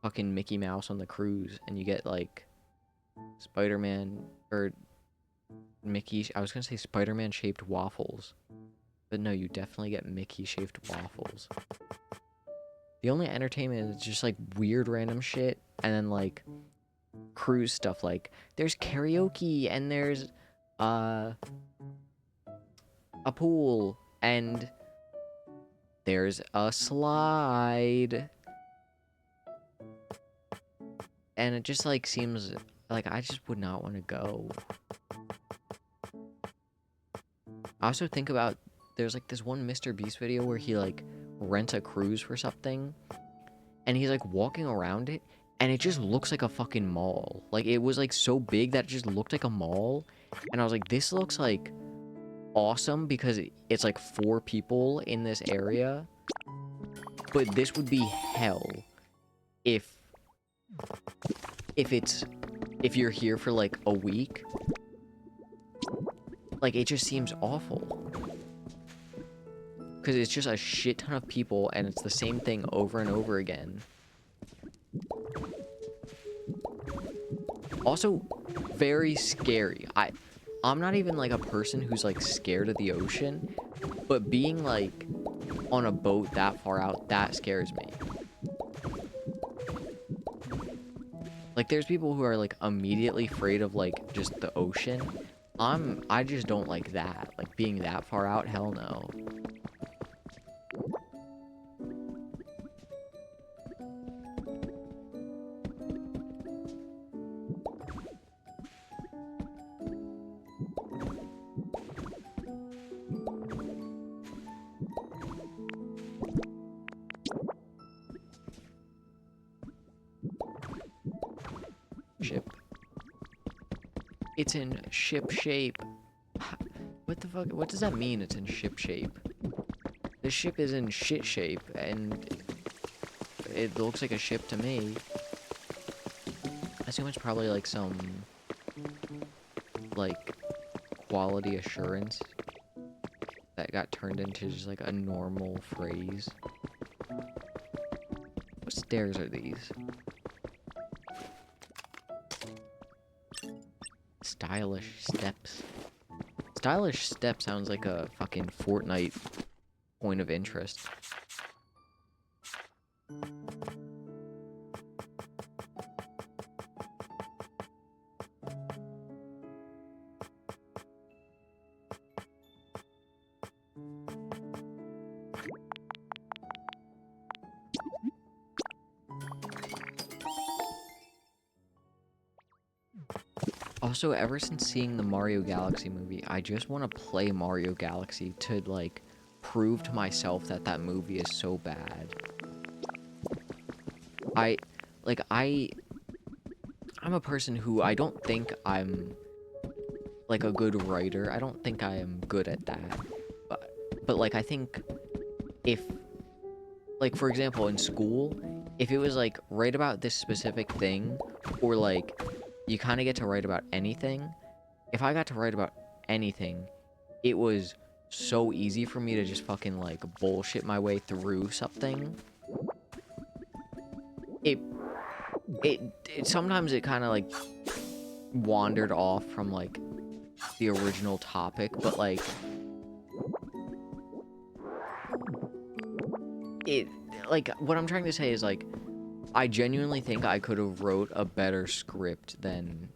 fucking Mickey Mouse on the cruise. And you get, like, Spider-Man, or Mickey... I was gonna say Spider-Man-shaped waffles. But no, you definitely get Mickey-shaped waffles. The only entertainment is just, like, weird random shit. And then, like, cruise stuff. Like, there's karaoke, and there's, a pool, and... There's a slide. And it just, like, seems... Like, I just would not want to go. I also think about... There's, like, this one Mr. Beast video where he, like, rents a cruise for something. And he's, like, walking around it. And it just looks like a fucking mall. Like, it was, like, so big that it just looked like a mall. And I was like, this looks, like... awesome because it's like 4 people in this area, but this would be hell if you're here for like a week. Like, it just seems awful because it's just a shit ton of people and it's the same thing over and over again. Also very scary. I'm not even, like, a person who's, like, scared of the ocean, but being, like, on a boat that far out, that scares me. Like, there's people who are, like, immediately afraid of, like, just the ocean. I just don't like that. Like, being that far out, hell no. Ship. It's in ship shape. What the fuck? What does that mean, it's in ship shape? The ship is in shit shape, and it looks like a ship to me. I assume it's probably like some, like, quality assurance that got turned into just like a normal phrase. What stairs are these? Stylish steps. Stylish step sounds like a fucking Fortnite point of interest. Also, ever since seeing the Mario Galaxy movie, I just want to play Mario Galaxy to, like, prove to myself that that movie is so bad. I'm a person who I don't think I'm, like, a good writer. I don't think I am good at that. But like, I think if, like, for example, in school, if it was, like, write about this specific thing, or, like, you kind of get to write about anything. If I got to write about anything, it was so easy for me to just fucking, like, bullshit my way through something. It sometimes it kind of, like, wandered off from, like, the original topic, but, like, what I'm trying to say is, like, I genuinely think I could have wrote a better script than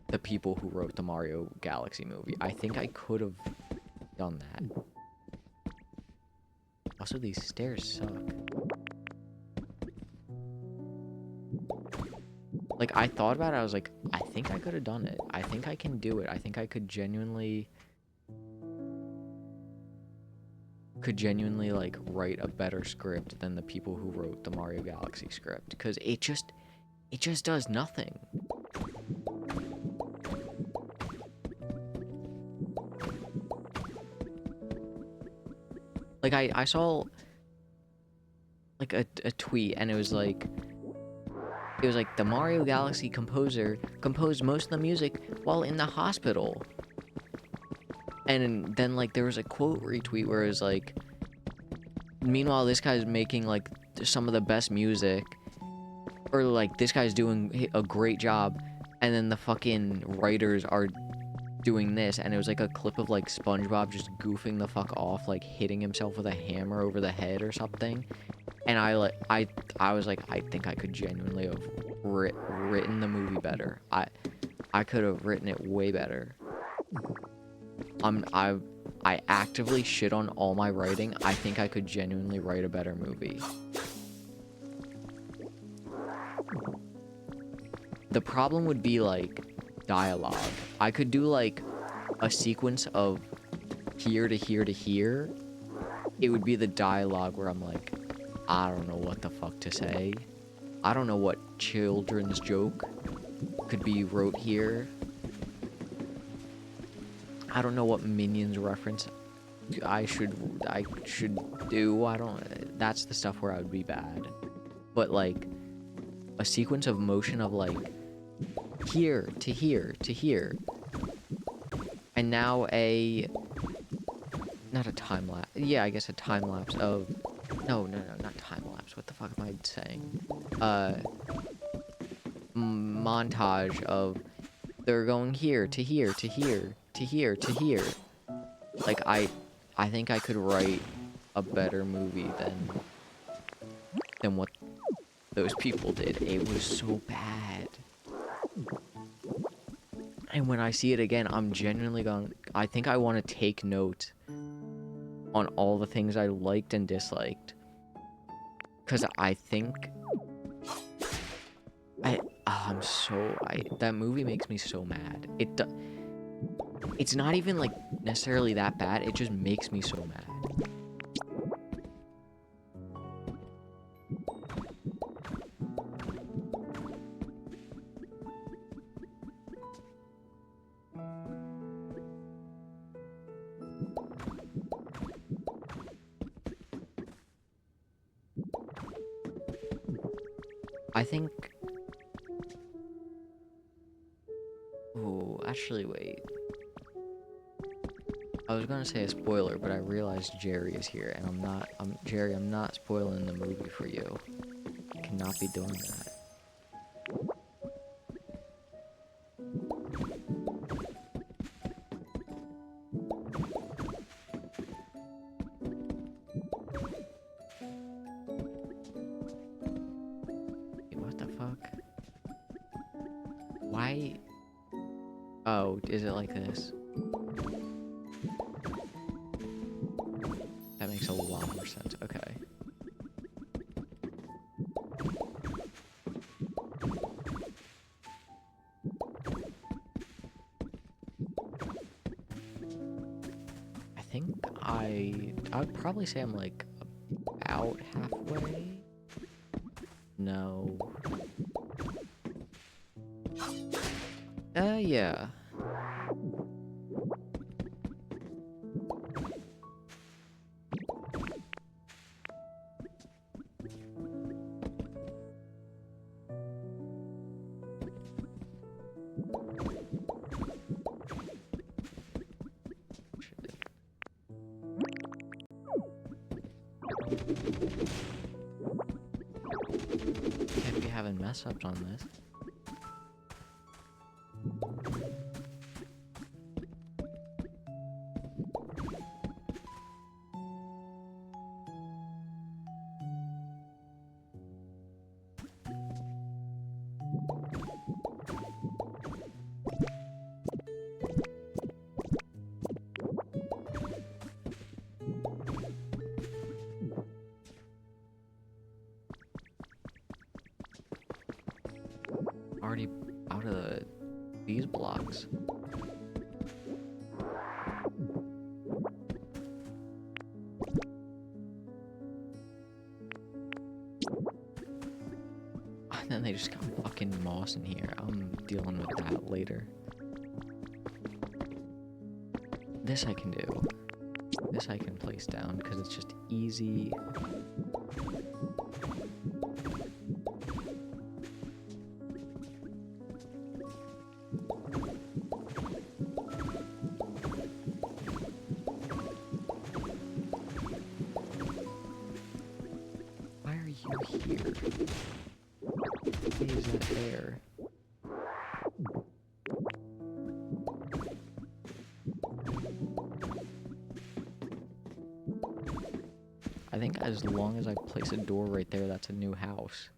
the people who wrote the Mario Galaxy movie. I think I could have done that. Also, these stairs suck. Like, I thought about it, I was like, I think I could have done it. I think I can do it. I think I could genuinely, like, write a better script than the people who wrote the Mario Galaxy script. Because it just does nothing. Like, I saw, like, a tweet, and it was like, the Mario Galaxy composer composed most of the music while in the hospital. And then, like, there was a quote retweet where it was like, meanwhile, this guy's making, like, some of the best music, or, like, this guy's doing a great job, and then the fucking writers are doing this, and it was like a clip of, like, SpongeBob just goofing the fuck off, like, hitting himself with a hammer over the head or something. And I was like, I think I could genuinely have written the movie better. I could have written it way better. I actively shit on all my writing. I think I could genuinely write a better movie. The problem would be, like, dialogue. I could do, like, a sequence of here to here to here. It would be the dialogue where I'm like, I don't know what the fuck to say. I don't know what children's joke could be wrote here. I don't know what Minions reference I should do. That's the stuff where I would be bad. But, like, a sequence of motion of, like, here to here to here. And now not a time lapse. Yeah, I guess a time lapse of, no, not time lapse. What the fuck am I saying? Montage of they're going here to here to here to here to here. Like, I think I could write a better movie than what those people did. It was so bad. And when I see it again, I'm genuinely going. I think I want to take note on all the things I liked and disliked, because I think that movie makes me so mad. It's not even like necessarily that bad. It just makes me so mad. I think. Oh, actually, wait. I was gonna say a spoiler, but I realized Jerry is here, and Jerry, I'm not spoiling the movie for you. I cannot be doing that. Wait, what the fuck? Why? Oh, is it like this? That makes a lot more sense. Okay. I think I would probably say I'm like about halfway. No. Yeah. Can't be having mess ups on this. Already out of these blocks. And then they just got fucking moss in here. I'm dealing with that later. This I can do. This I can place down because it's just easy. Why are you here? Why is that there? I think as long as I place a door right there, that's a new house.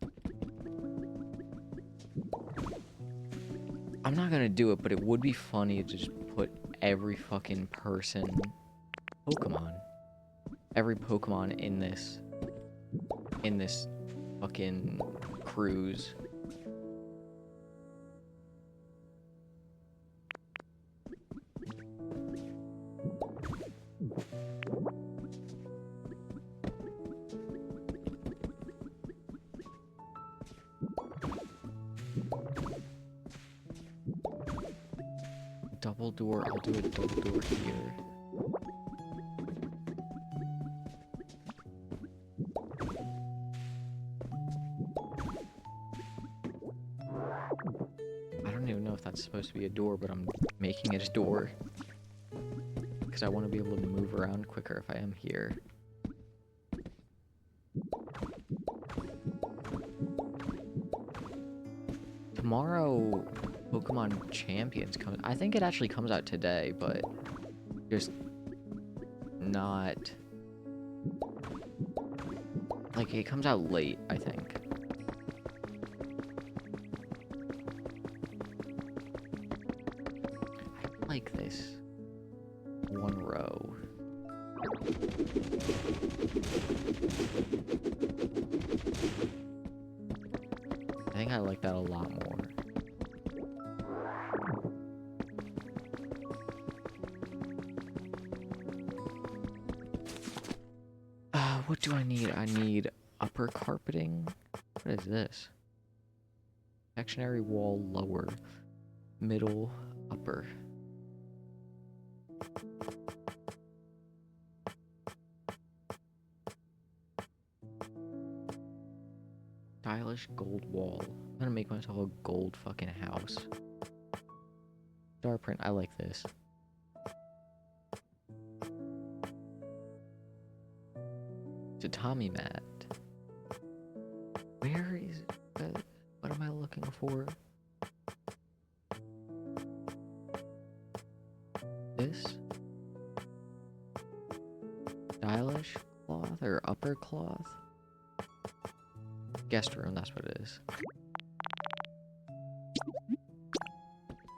I'm not gonna do it, but it would be funny to just put every fucking Pokemon, every Pokemon in this fucking cruise. Double door, I'll do a double door here. I don't even know if that's supposed to be a door, but I'm making it a door. Because I want to be able to move around quicker if I am here. Tomorrow, Pokemon Champions comes. I think it actually comes out today, but just not. Like, it comes out late, I think. like this. One row. I think I like that a lot more. What do I need? I need upper carpeting. What is this? Sectionary wall lower, middle, upper. Stylish gold wall. I'm gonna make myself a gold fucking house. Star print. I like this. Tatami mat. Where is it? What am I looking for? This? Stylish cloth or upper cloth? Guest room, that's what it is.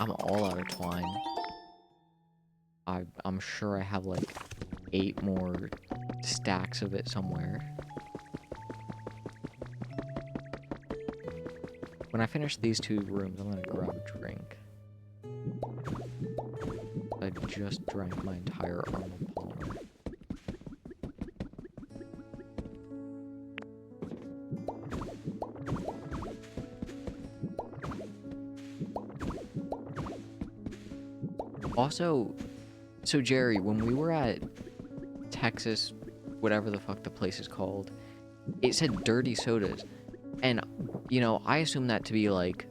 I'm all out of twine. I'm sure I have like 8 more stacks of it somewhere. When I finish these 2 rooms, I'm gonna grab a drink. I just drank my entire Arnold Palmer. Also, so Jerry, when we were at Texas, whatever the fuck the place is called, it said dirty sodas. And, you know, I assume that to be like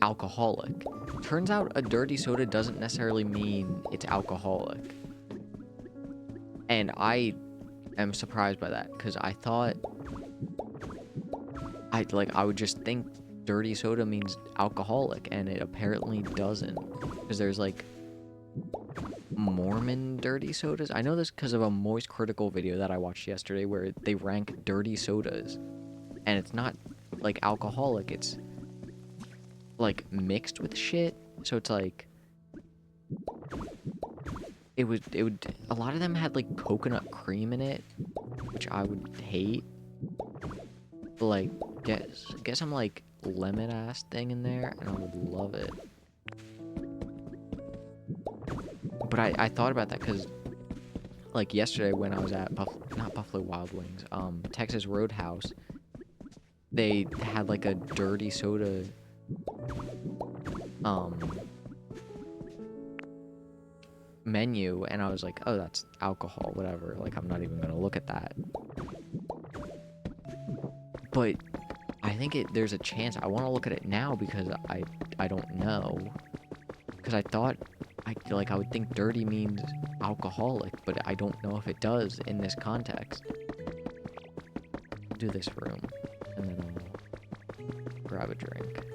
alcoholic. Turns out a dirty soda doesn't necessarily mean it's alcoholic. And I am surprised by that, because I thought I would just think dirty soda means alcoholic, and it apparently doesn't. Because there's like Mormon dirty sodas. I know this because of a Moist Critical video that I watched yesterday where they rank dirty sodas. And it's not like alcoholic, it's like mixed with shit. So it's like it would a lot of them had like coconut cream in it, which I would hate. But like get some like lemon ass thing in there and I would love it. But I thought about that because like yesterday when I was at not Buffalo Wild Wings, Texas Roadhouse, they had like a dirty soda menu, and I was like, oh, that's alcohol, whatever, like I'm not even gonna look at that. But I think there's a chance I want to look at it now because I don't know, because I thought I would think dirty means alcoholic, but I don't know if it does in this context. I'll do this room and then I'll grab a drink.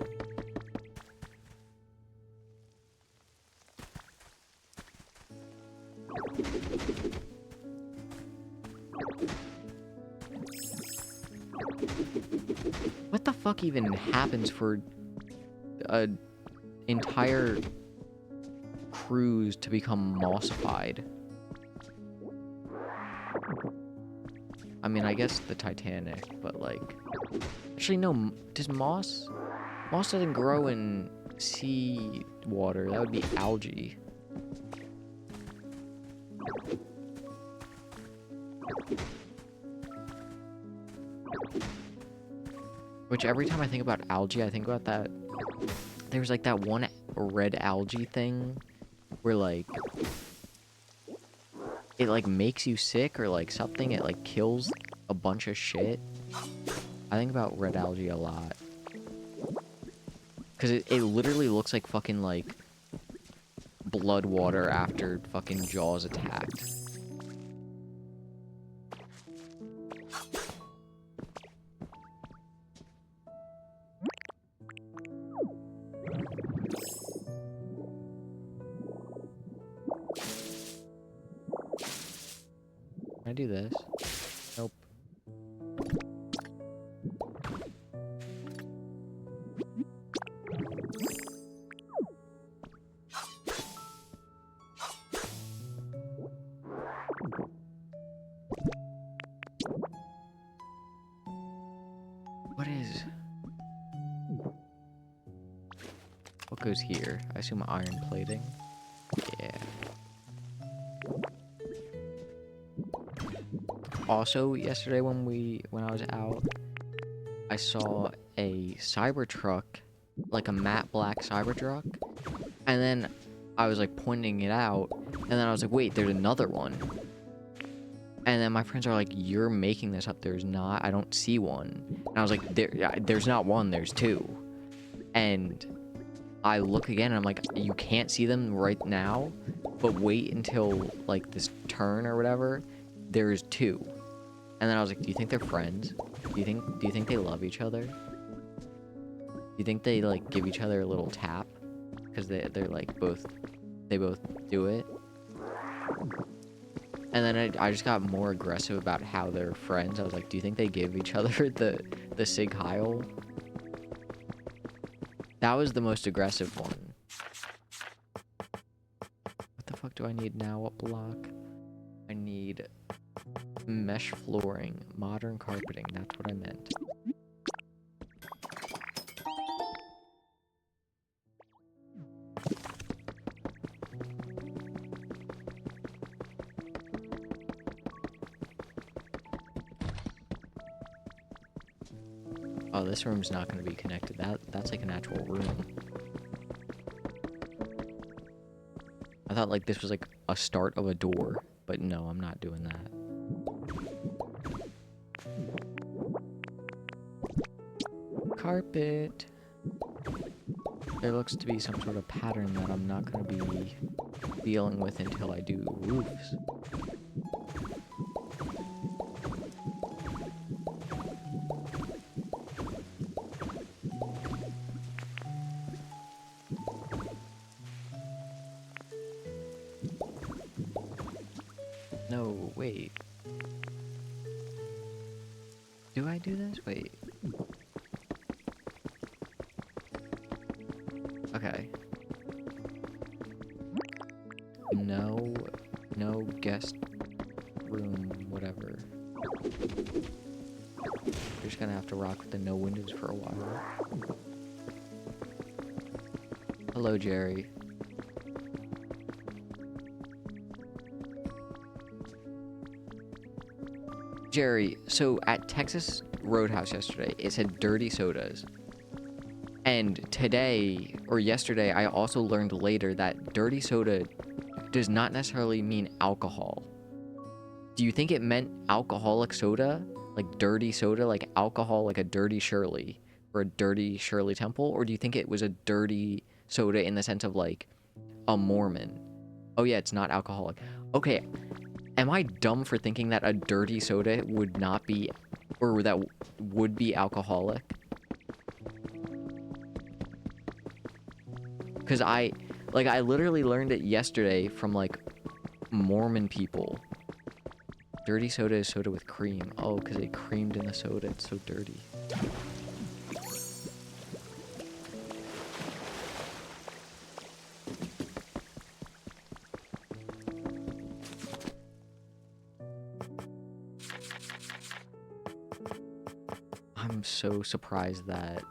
What the fuck even happens for a entire cruise to become mossified? I mean, I guess the Titanic, but like, actually no, does moss doesn't grow in sea water. That would be algae. Which every time I think about algae, I think about that. There's like that one red algae thing where like it like makes you sick or like something. It like kills a bunch of shit. I think about red algae a lot. Because it literally looks like fucking like blood water after fucking Jaws attacked. Can I do this? Nope. What goes here? I assume iron plating. Yeah. Also, yesterday when I was out, I saw a Cybertruck, like a matte black Cybertruck, and then I was like pointing it out, and then I was like, wait, there's another one. And then my friends are like, you're making this up. There's not. I don't see one. And I was like, there's not one. There's two. And I look again, and I'm like, you can't see them right now, but wait until like this turn or whatever. There's two. And then I was like, do you think they're friends? Do you think they love each other? Do you think they like give each other a little tap? Because they're like they both do it. And then I just got more aggressive about how they're friends. I was like, do you think they give each other the Sig Heil? That was the most aggressive one. What the fuck do I need now? What block? I need mesh flooring, modern carpeting. That's what I meant. Oh, this room's not going to be connected. That's like an actual room. I thought like this was like a start of a door, but no, I'm not doing that. Carpet. There looks to be some sort of pattern that I'm not going to be dealing with until I do roofs. No, wait. Do I do this? Wait. Okay. No guest room, whatever. You're just gonna have to rock with the no windows for a while. Hello, Jerry. Jerry, so at Texas Roadhouse yesterday, it said dirty sodas. And today, or yesterday, I also learned later that dirty soda does not necessarily mean alcohol. Do you think it meant alcoholic soda? Like dirty soda, like alcohol, like a dirty Shirley, or a dirty Shirley Temple? Or do you think it was a dirty soda in the sense of like a Mormon? Oh yeah, it's not alcoholic. Okay, am I dumb for thinking that a dirty soda would not be, or that would be alcoholic? Because I literally learned it yesterday from, like, Mormon people. Dirty soda is soda with cream. Oh, because it creamed in the soda. It's so dirty. I'm so surprised that...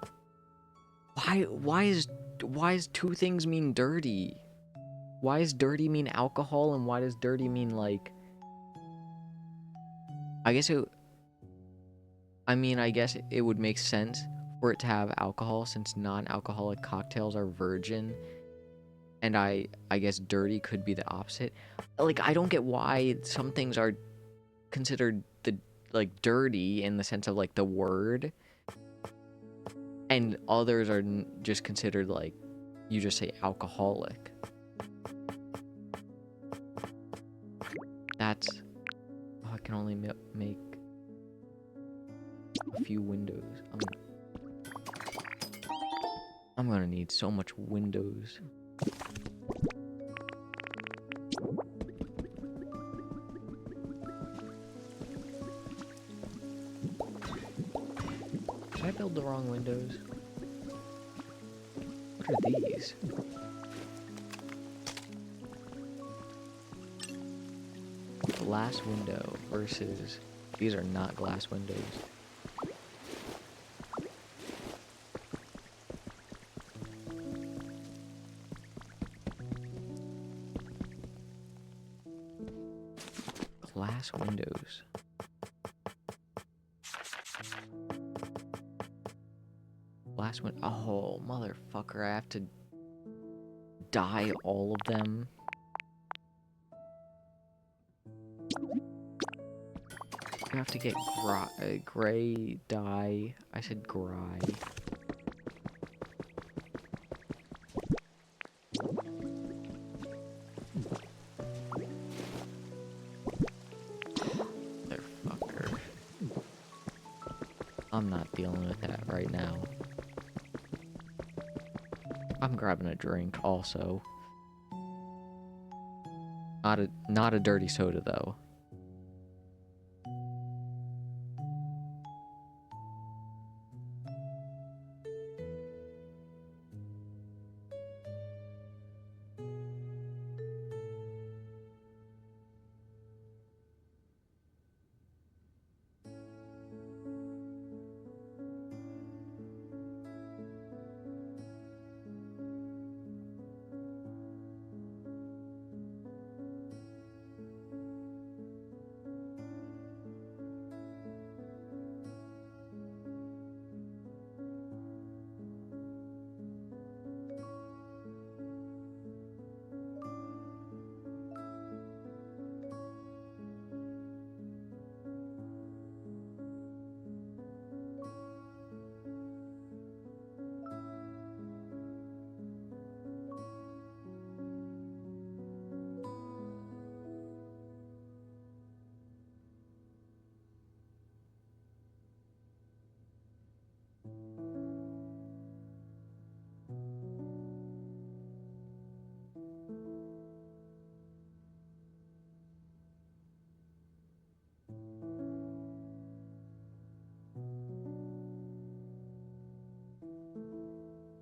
Why is two things mean dirty? Why does dirty mean alcohol, and why does dirty mean, like... I guess it would make sense for it to have alcohol, since non-alcoholic cocktails are virgin. And I guess dirty could be the opposite. Like, I don't get why some things are considered dirty in the sense of, like, the word. And others are just considered, like, you just say alcoholic. That's... Oh, I can only make a few windows. I'm gonna need so much windows. Did I build the wrong windows? What are these? Glass window versus... These are not glass windows. Glass windows. Glass window. Oh, motherfucker. I have to dye all of them. You have to get gray dye. I said gray. Motherfucker. I'm not dealing with that right now. I'm grabbing a drink also. Not a dirty soda though.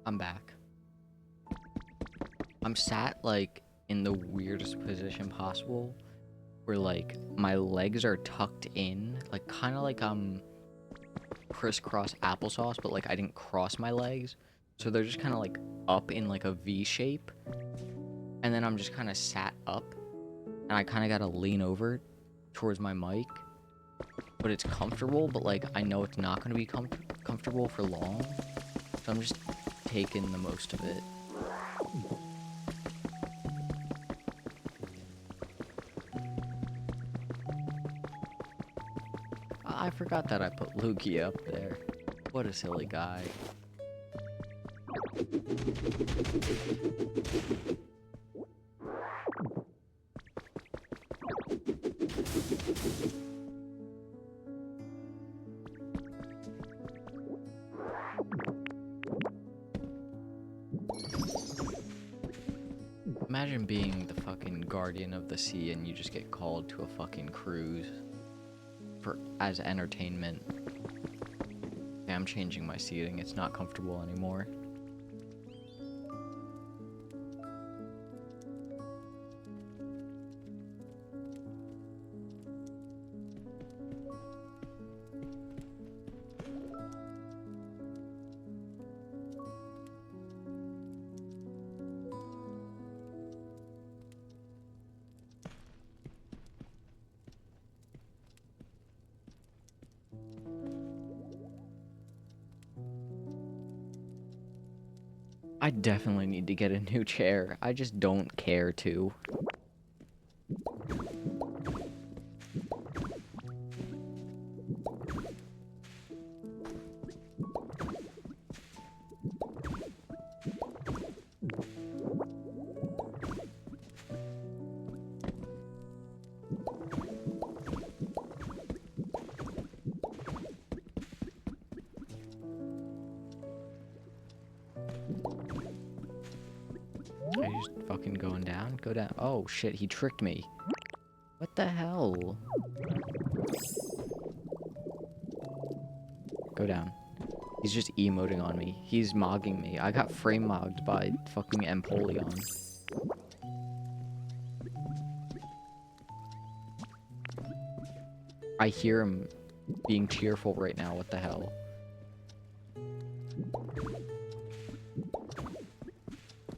I'm back. I'm sat like in the weirdest position possible where like my legs are tucked in, like kind of like crisscross applesauce, but like I didn't cross my legs, so they're just kind of like up in like a V shape, and then I'm just kind of sat up, and I kind of gotta lean over towards my mic, but it's comfortable, but like I know it's not gonna be comfortable for long, so I'm just taking the most of it. I forgot that I put Lugia up there. What a silly guy. Imagine being the fucking guardian of the sea and you just get called to a fucking cruise as entertainment. Okay, I'm changing my seating. It's not comfortable anymore. I definitely need to get a new chair. I just don't care to. Are you just fucking going down? Go down. Oh shit, he tricked me. What the hell? Go down. He's just emoting on me. He's mogging me. I got frame mogged by fucking Empoleon. I hear him being cheerful right now. What the hell?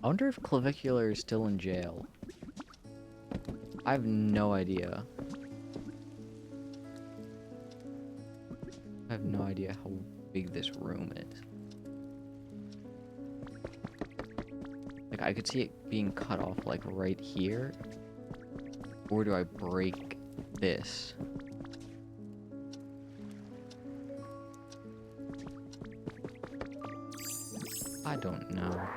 I wonder if Clavicular is still in jail. I have no idea. big this room is. Like, I could see it being cut off, like, right here. Or do I break this? I don't know.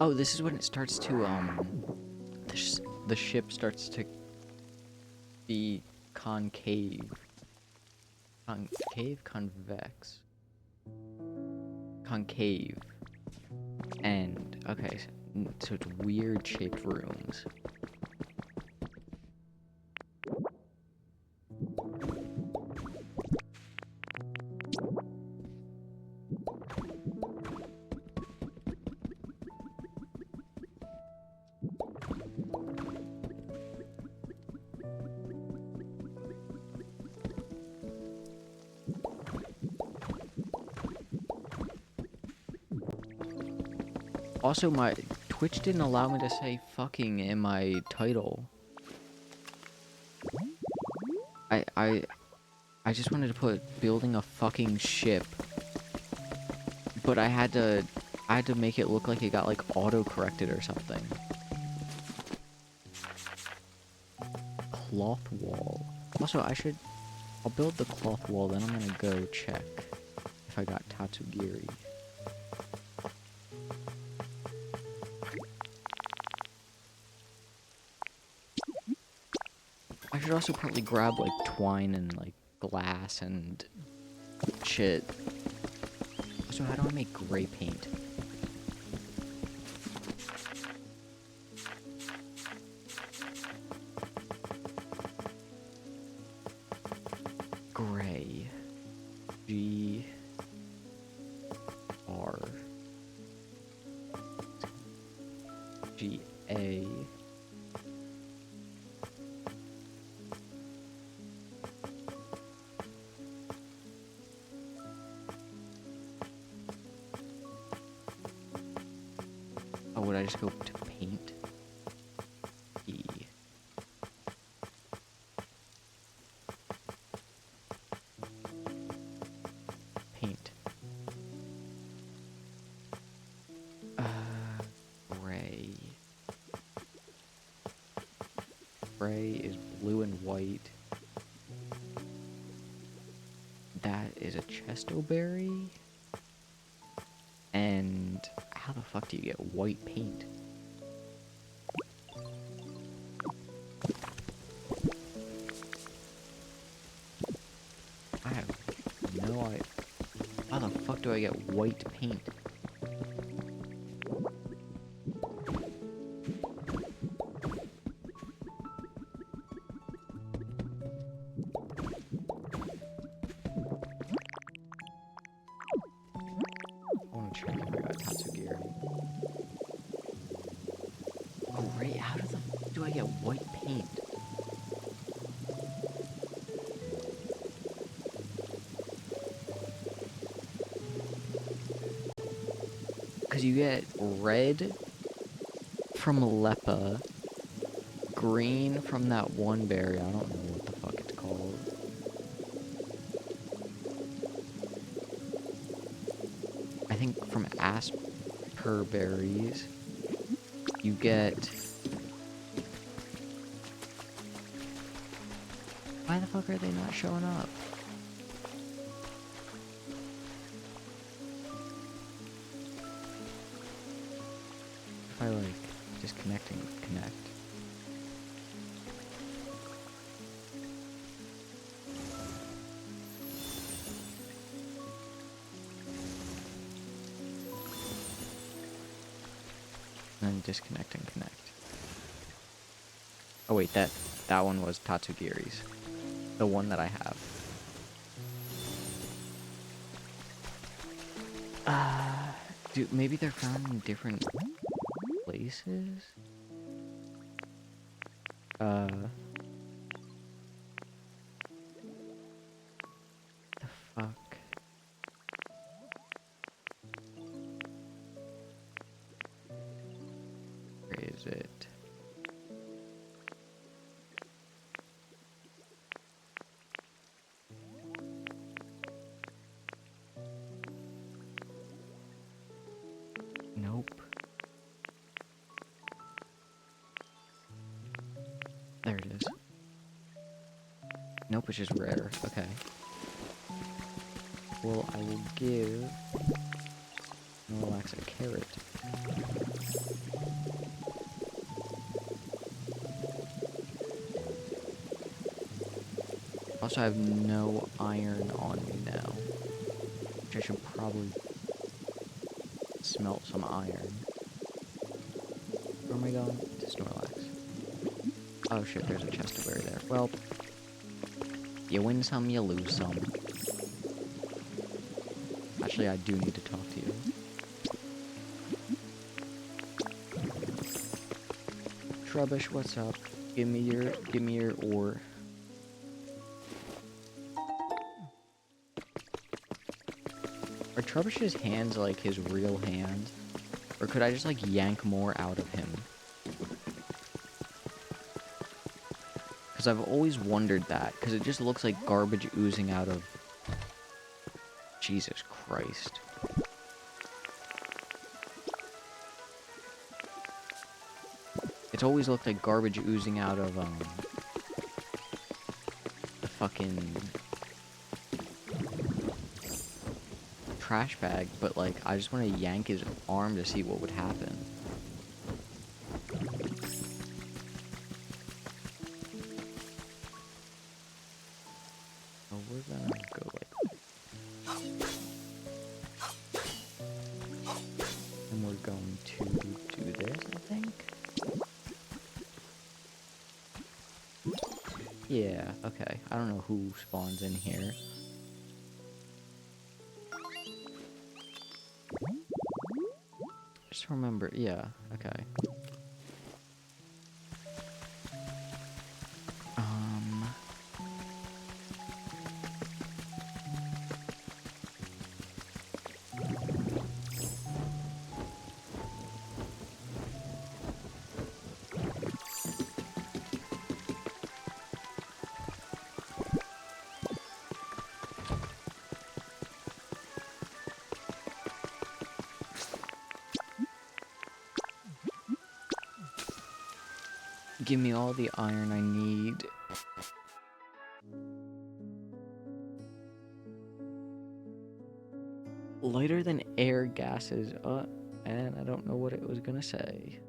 Oh, this is when it starts to, the ship starts to be concave. Concave? Convex. Concave. And, okay, so it's weird shaped rooms. Also, my Twitch didn't allow me to say fucking in my title. I just wanted to put building a fucking ship. But I had to make it look like it got like auto-corrected or something. Cloth wall. Also, I'll build the cloth wall, then I'm gonna go check if I got Tatsugiri. I should also probably grab like twine and like glass and shit. So how do I make gray paint? Gray. G R G A Oh, would I just go to paint? E. Paint. Gray. Gray is blue and white. That is a chestoberry. And how the fuck do you get white paint? I have no idea. How the fuck do I get white paint? I want to check if I got Tatsugiri. Oh, right. How do I get white paint? Because you get red from Lepa, green from that one berry. I don't know what the fuck it's called. I think from Asper berries, you get... Why the fuck are they not showing up? If I like disconnect and connect. And then disconnect and connect. Oh wait, that one was Tatsugiri's. The one that I have. Dude, maybe they're found in different places? The fuck? There it is. Nope, it's just rare. Okay. Well, I will give Snorlax a carrot. Also, I have no iron on me now. Which I should probably smelt some iron. Where am I going? To Snorlax. Oh shit, there's a chest to bury there. Well, you win some, you lose some. Actually, I do need to talk to you. Trubbish, what's up? Give me your ore. Are Trubbish's hands like his real hands? Or could I just like yank more out of him? Because I've always wondered that, because it just looks like garbage oozing out of... Jesus Christ. It's always looked like garbage oozing out of, the fucking... trash bag, but like, I just want to yank his arm to see what would happen. Oh, we're gonna go like... And we're going to do this, I think? Yeah, okay. I don't know who spawns in here. Just remember, yeah, okay. Give me all the iron I need. Lighter than air gases. And I don't know what it was gonna say.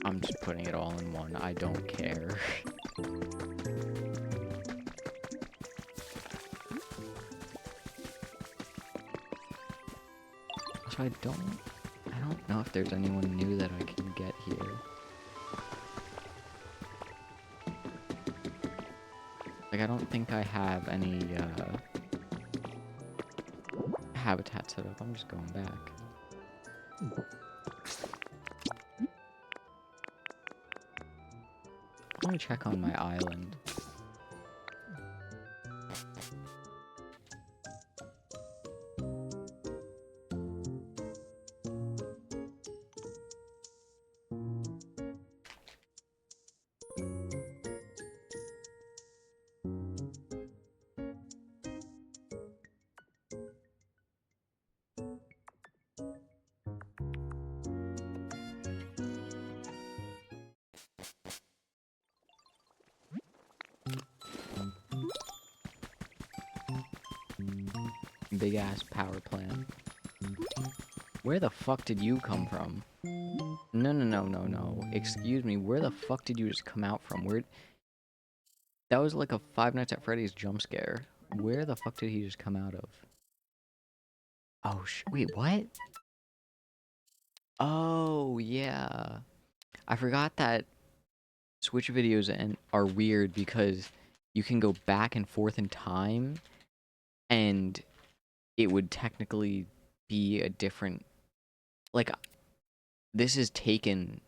I'm just putting it all in one. I don't care. So I don't know if there's anyone new that I can get here. Like, I don't think I have any, habitat set up. I'm just going back. Let me check on my island. Big ass power plant. Where the fuck did you come from? No. Excuse me, where the fuck did you just come out from? That was like a Five Nights at Freddy's jump scare. Where the fuck did he just come out of? Oh, wait, what? Oh, yeah. I forgot that Switch videos and are weird because you can go back and forth in time, and it would technically be a different, like, this is taken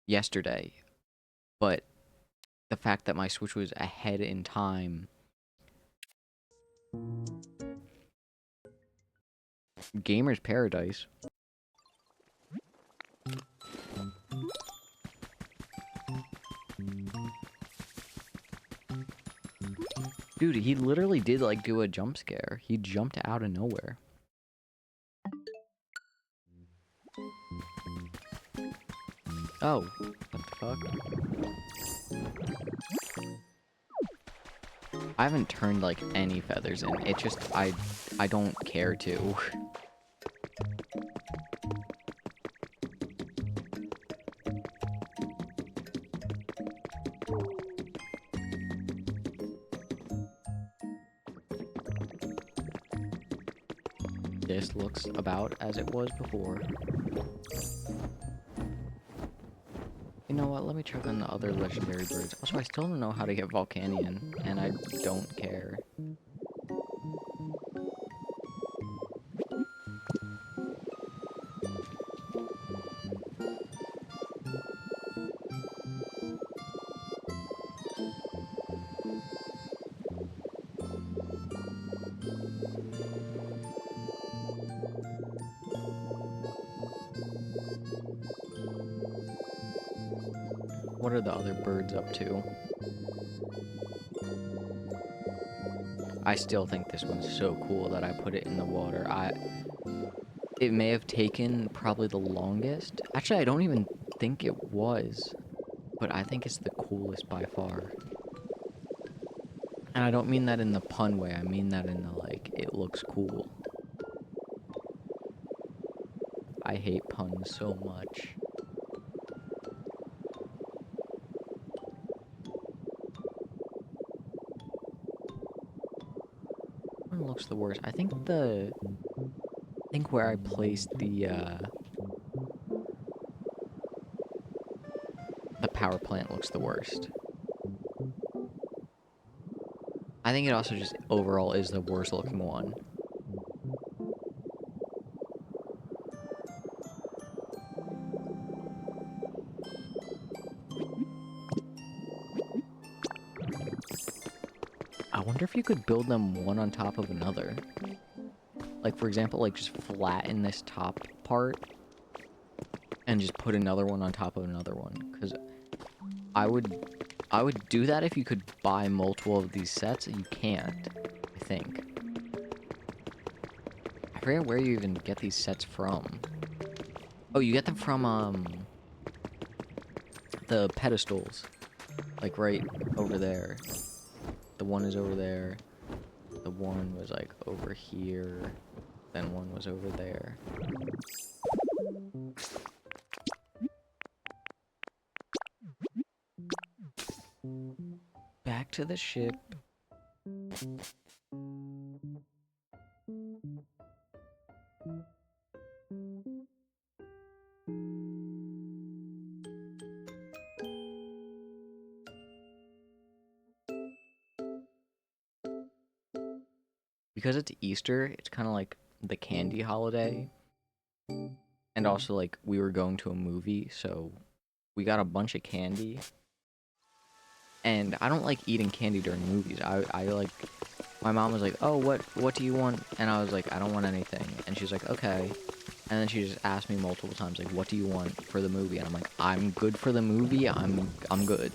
yesterday, but the fact that my Switch was ahead in time, gamer's paradise. Dude, he literally did, like, do a jump scare. He jumped out of nowhere. Oh, what the fuck? I haven't turned, like, any feathers in. It just, I don't care to. This looks about as it was before. You know what, let me check on the other legendary birds. Also, I still don't know how to get Volcanion, and I don't care. What are the other birds up to? I still think this one's so cool that I put it in the water. It may have taken probably the longest. Actually, I don't even think it was, but I think it's the coolest by far. And I don't mean that in the pun way, I mean that in the, like, it looks cool. I hate puns so much. Which one looks the worst? I think where I placed the power plant looks the worst. I think it also just overall is the worst looking one. I wonder if you could build them one on top of another. Like, for example, like, just flatten this top part and just put another one on top of another one. Because I would do that if you could buy multiple of these sets. You can't, I think. I forget where you even get these sets from. Oh, you get them from, the pedestals. Like, right over there. The one is over there. The one was, like, over here. Then one was over there. Back to the ship. Because it's Easter, it's kind of like the candy holiday. And also, like, we were going to a movie, so we got a bunch of candy. And I don't like eating candy during movies. I like, my mom was like, oh, what do you want? And I was like, I don't want anything. And she's like, okay. And then she just asked me multiple times, like, what do you want for the movie? And I'm like, I'm good for the movie, I'm good.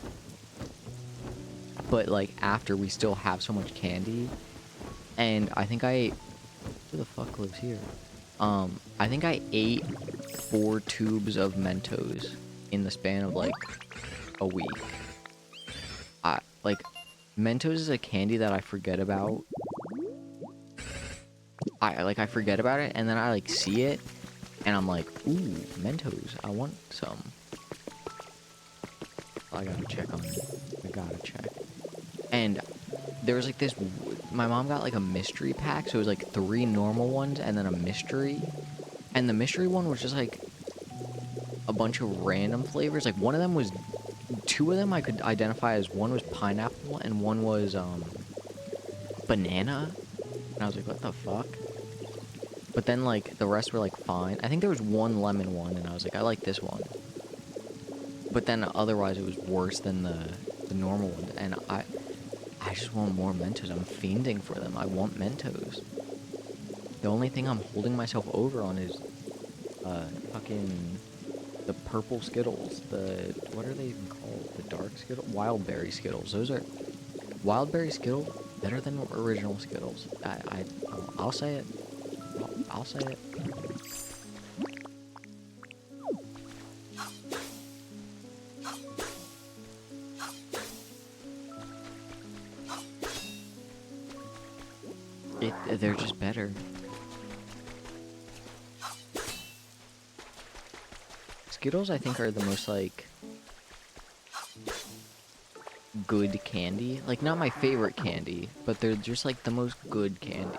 But, like, after, we still have so much candy. And I think I ate, who the fuck lives here? I think I ate 4 tubes of Mentos in the span of, like, a week. Like, Mentos is a candy that I forget about. I forget about it, and then I, like, see it, and I'm like, ooh, Mentos, I want some. I gotta check on it. I gotta check. And there was, like, this, my mom got, like, a mystery pack, so it was, like, 3 normal ones, and then a mystery. And the mystery one was just, like, a bunch of random flavors. Like, one of them was two of them I could identify as one was pineapple and one was banana. And I was like, what the fuck? But then like the rest were like fine. I think there was one lemon one and I was like, I like this one. But then otherwise it was worse than the normal one. And I just want more Mentos. I'm fiending for them. I want Mentos. The only thing I'm holding myself over on is fucking the purple Skittles. The what are they even called? The dark Skittles? Wild berry Skittles. Those are wild berry Skittles better than original Skittles. I'll say it. I'll say it. They're just better. Skittles, I think, are the most, like, good candy. Like, not my favorite candy, but they're just, like, the most good candy.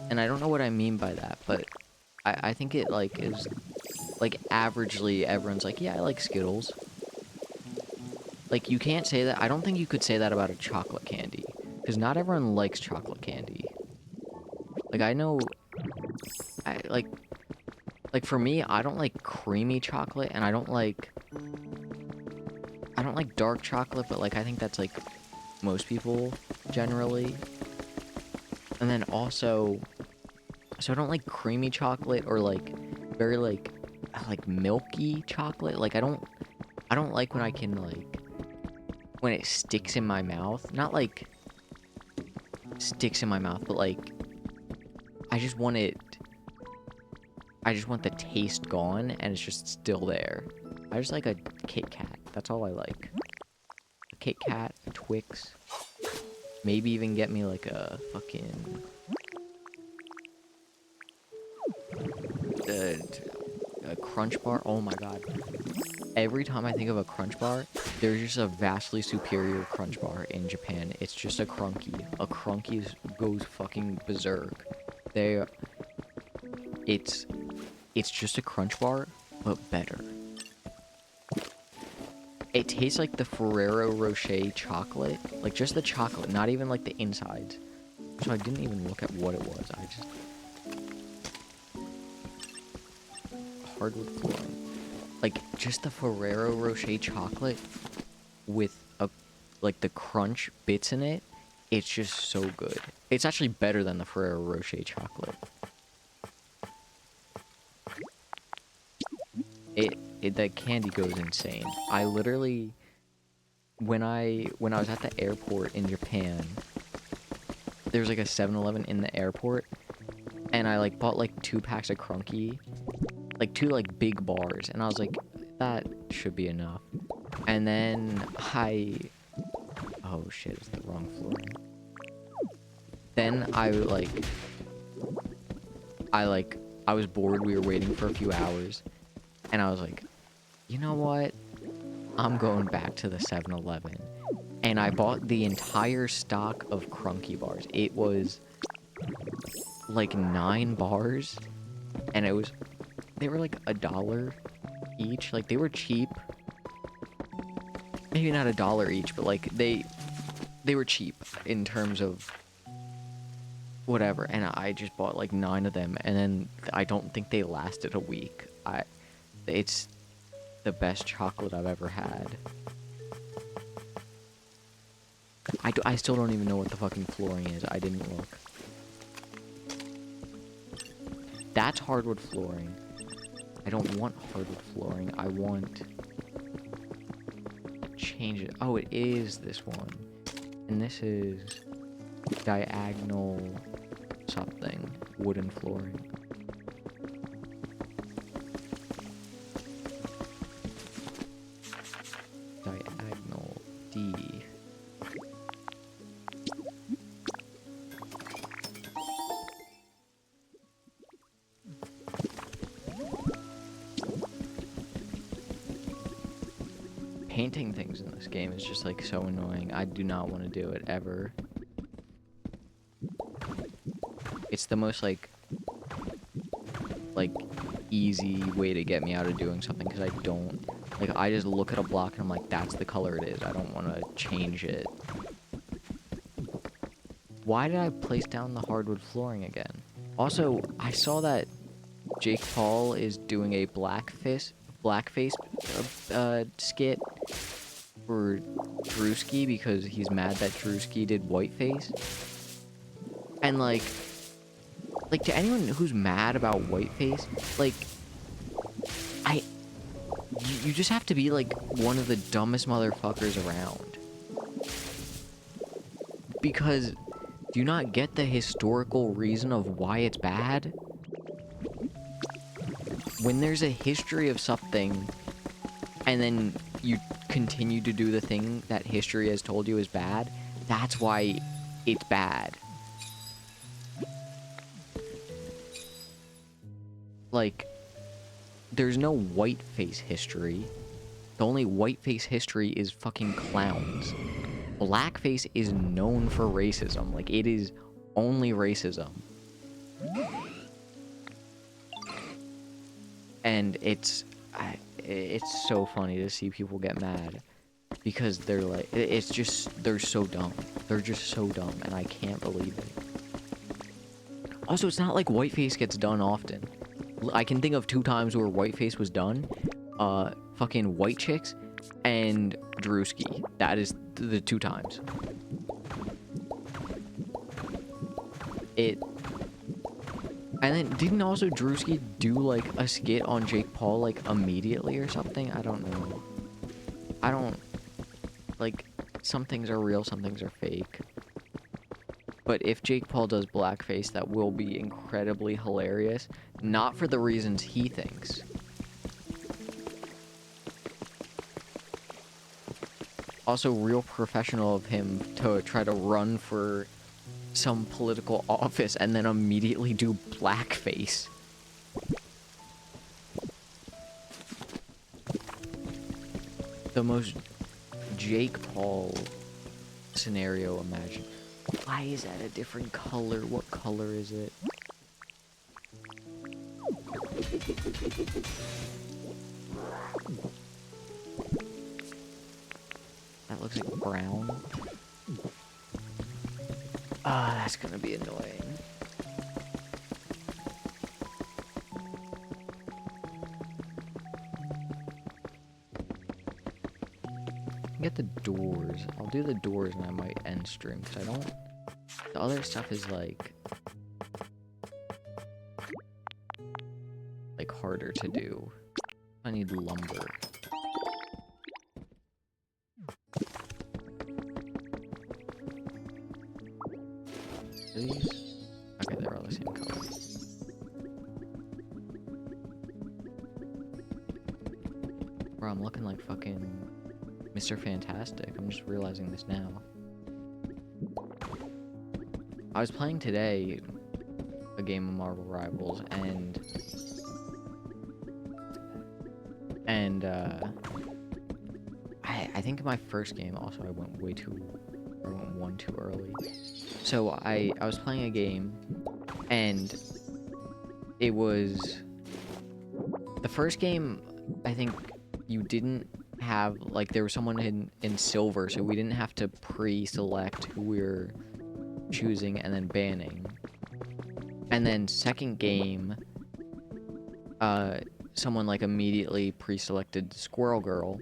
And I don't know what I mean by that, but I think it, like, is, like, averagely, everyone's like, yeah, I like Skittles. Like, you can't say that. I don't think you could say that about a chocolate candy. Because not everyone likes chocolate candy. Like, I know... Like, for me, I don't like creamy chocolate, and I don't like dark chocolate, but, like, I think that's, like, most people, generally. And then also... So I don't like creamy chocolate or, like, very, like, milky chocolate. Like, I don't like when I can, like... When it sticks in my mouth. Not, like... Sticks in my mouth, but, like... I just want the taste gone, and it's just still there. I just like a Kit Kat. That's all I like. A Kit Kat, a Twix. Maybe even get me, like, a fucking... A Crunch Bar. Oh my god. Every time I think of a Crunch Bar, there's just a vastly superior Crunch Bar in Japan. It's just a Crunky. A Crunky goes fucking berserk. It's just a Crunch Bar, but better. It tastes like the Ferrero Rocher chocolate. Like, just the chocolate, not even, like, the insides. So I didn't even look at what it was. I just... Hardwood flooring. Like, just the Ferrero Rocher chocolate with, like, the crunch bits in it. It's just so good. It's actually better than the Ferrero Rocher chocolate. The candy goes insane. I literally, when I was at the airport in Japan, there was like a 7-Eleven in the airport, and I like bought like 2 packs of Crunky, like 2 like big bars, and I was like, that should be enough. And then oh shit, it's the wrong floor. Then I was bored, we were waiting for a few hours, and I was like, you know what? I'm going back to the 7-Eleven. And I bought the entire stock of Crunky bars. It was like 9 bars, and they were like $1 each. Like, they were cheap. Maybe not $1 each, but like they were cheap in terms of whatever. And I just bought like 9 of them, and then I don't think they lasted a week. It's the best chocolate I've ever had. I still don't even know what the fucking flooring is. I didn't look. That's hardwood flooring. I don't want hardwood flooring. I want... Change it. Oh, it is this one. And this is... diagonal... something. Wooden flooring. Diagonal D. Painting things in this game is just like so annoying. I do not want to do it ever. It's the most like easy way to get me out of doing something, because I don't Like, I just look at a block and I'm like, that's the color it is. I don't want to change it. Why did I place down the hardwood flooring again? Also, I saw that Jake Paul is doing a blackface skit for Drewski because he's mad that Drewski did whiteface. And like to anyone who's mad about whiteface, like, you just have to be like one of the dumbest motherfuckers around. Because do you not get the historical reason of why it's bad? When there's a history of something and then you continue to do the thing that history has told you is bad, that's why it's bad. Like, there's no whiteface history. The only whiteface history is fucking clowns. Blackface is known for racism. Like, it is only racism. And it's so funny to see people get mad. Because they're like, it's just, they're so dumb. They're just so dumb, and I can't believe it. Also, it's not like whiteface gets done often. I can think of 2 times where whiteface was done. Fucking White Chicks and Drewski. That is the 2 times. And then didn't also Drewski do like a skit on Jake Paul like immediately or something? I don't know. Like, some things are real, some things are fake. But if Jake Paul does blackface, that will be incredibly hilarious. Not for the reasons he thinks. Also, real professional of him to try to run for some political office and then immediately do blackface. The most Jake Paul scenario imagined. Why is that a different color? What color is it? That looks like brown. Ah, that's gonna be annoying. Get the doors. I'll do the doors and I might end stream because I don't. The other stuff is like harder to do. I need lumber. These? Okay, they're all the same color. Bro, I'm looking like fucking Mr. Fantastic. I'm just realizing this now. I was playing today a game of Marvel Rivals, and I think in my first game also I went one too early. So I was playing a game, and it was the first game. I think you didn't have, like, there was someone in silver, so we didn't have to pre-select who we were choosing and then banning. And then second game, someone like immediately pre-selected Squirrel Girl,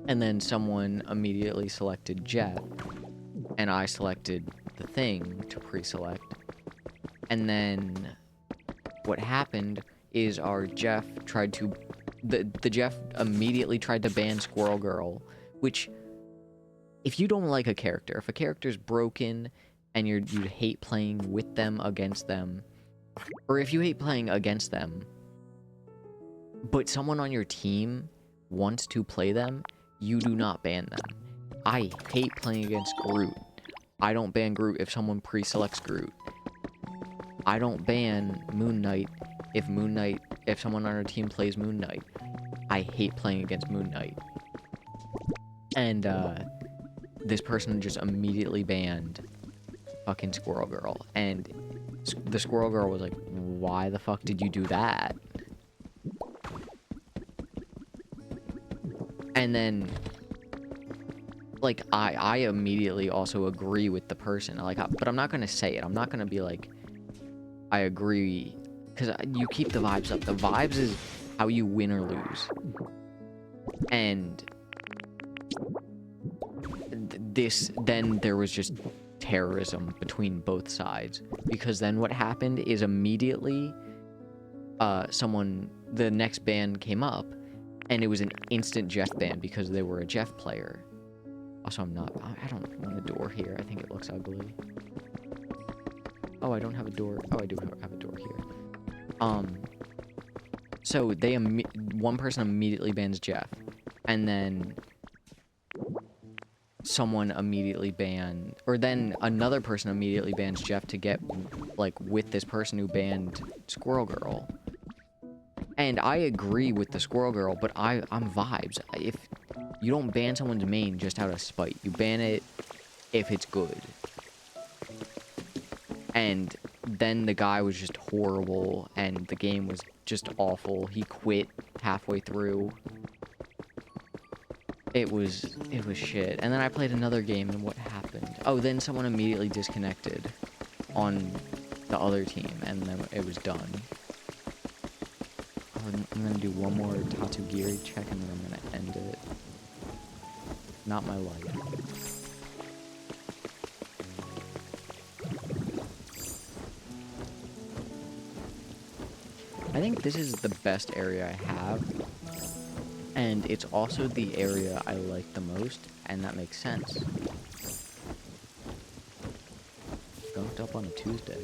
and then someone immediately selected Jet, and I selected the Thing to pre-select. And then what happened is our Jeff tried to the Jeff immediately tried to ban Squirrel Girl, which, if you don't like a character, if a character's broken and you hate playing with them, against them, or if you hate playing against them, but someone on your team wants to play them, you do not ban them. I hate playing against Groot. I don't ban Groot if someone pre-selects Groot. I don't ban Moon Knight if someone on our team plays Moon Knight. I hate playing against Moon Knight. And this person just immediately banned fucking Squirrel Girl, and the Squirrel Girl was like, why the fuck did you do that? And then, like, I immediately also agree with the person. Like, but I'm not gonna say it. I'm not gonna be like, I agree, because you keep the vibes up. The vibes is how you win or lose. And then there was just terrorism between both sides, because then what happened is immediately the next band came up, and it was an instant Jeff ban because they were a Jeff player. Also, I don't want a door here. I think it looks ugly. Oh, I don't have a door. Oh, I do have a door here. So one person immediately bans Jeff, and then someone immediately banned, or then another person immediately bans Jeff to get, like, with this person who banned Squirrel Girl. And I agree with the Squirrel Girl, but I'm vibes. If you don't ban someone's main just out of spite, you ban it if it's good. And then the guy was just horrible, and the game was just awful. He quit halfway through. It was shit. And then I played another game, and what happened? Oh, then someone immediately disconnected on the other team, and then it was done. Oh, I'm gonna do one more Tatsugiri check, and then I'm gonna end it. Not my life. I think this is the best area I have, and it's also the area I like the most, and that makes sense. Skunked up on a Tuesday.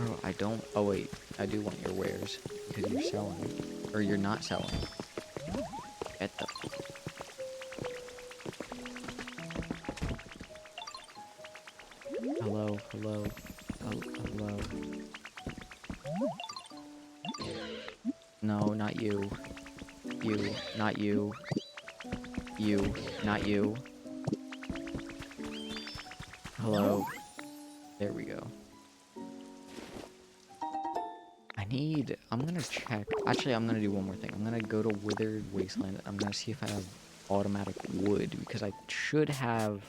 Oh, I don't... Oh, wait. I do want your wares, because you're selling. Or you're not selling. Get the... Hello, hello. Oh, hello. No, not you. You, not you. You, not you. Hello. There we go. I'm gonna check. Actually, I'm gonna do one more thing. I'm gonna go to Withered Wasteland. I'm gonna see if I have automatic wood, because I should have,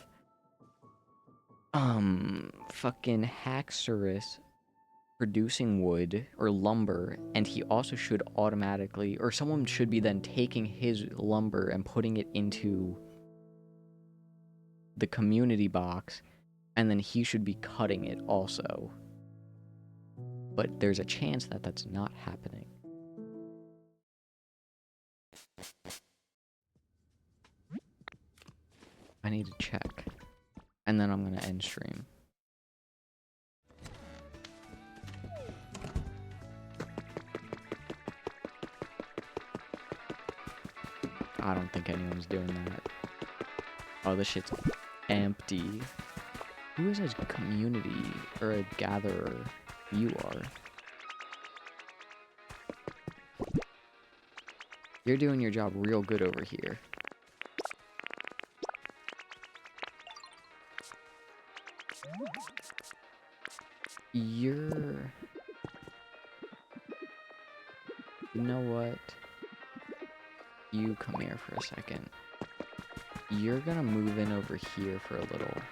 fucking Haxorus producing wood or lumber, and he also should automatically, or someone should be then taking his lumber and putting it into the community box, and then he should be cutting it also. But there's a chance that that's not happening. I need to check. And then I'm gonna end stream. I don't think anyone's doing that. Oh, this shit's empty. Who is a community or a gatherer? You are. You're doing your job real good over here. You know what? You come here for a second. You're gonna move in over here for a little.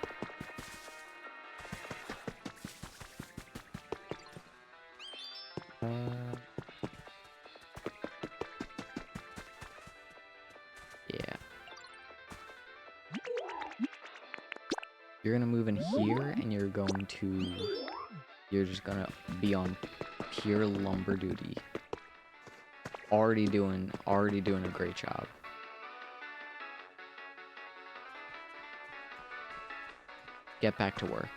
Yeah. You're gonna move in here, and you're just gonna be on pure lumber duty. Already doing a great job. Get back to work.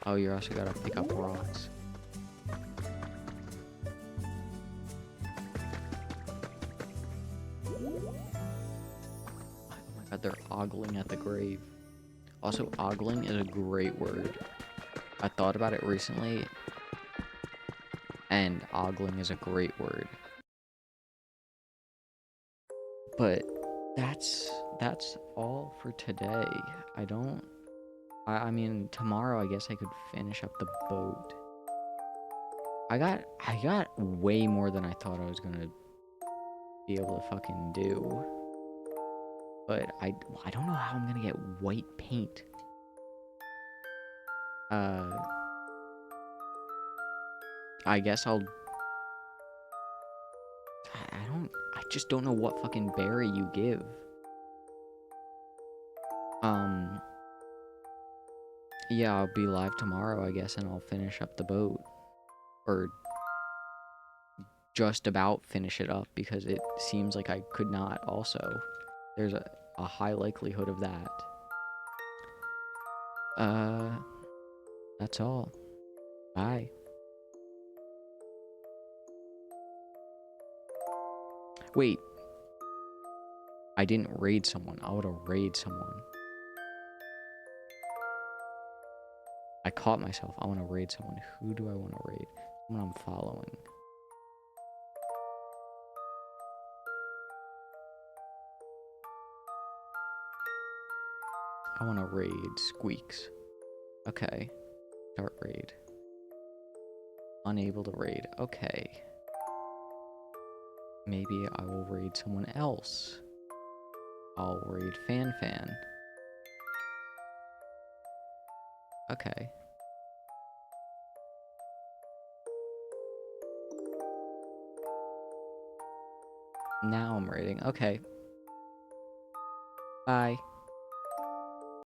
Oh, you're also gotta pick up rocks. Oh my god, they're ogling at the grave. Also, ogling is a great word. I thought about it recently, and ogling is a great word. But that's all for today. I don't I mean, tomorrow I guess I could finish up the boat. I got way more than I thought I was gonna be able to fucking do. But I don't know how I'm gonna get white paint. Uh, I guess I just don't know what fucking berry you give. Um, yeah, I'll be live tomorrow, I guess, and I'll finish up the boat. Or just about finish it up, because it seems like I could not also. There's a high likelihood of that. Uh, that's all. Bye. Wait, I didn't raid someone. I ought to raid someone. I caught myself. I want to raid someone. Who do I want to raid? Someone I'm following. I want to raid Squeaks. Okay. Start raid. Unable to raid. Okay. Maybe I will raid someone else. I'll raid Fan. Okay. Now I'm raiding. Okay. Bye.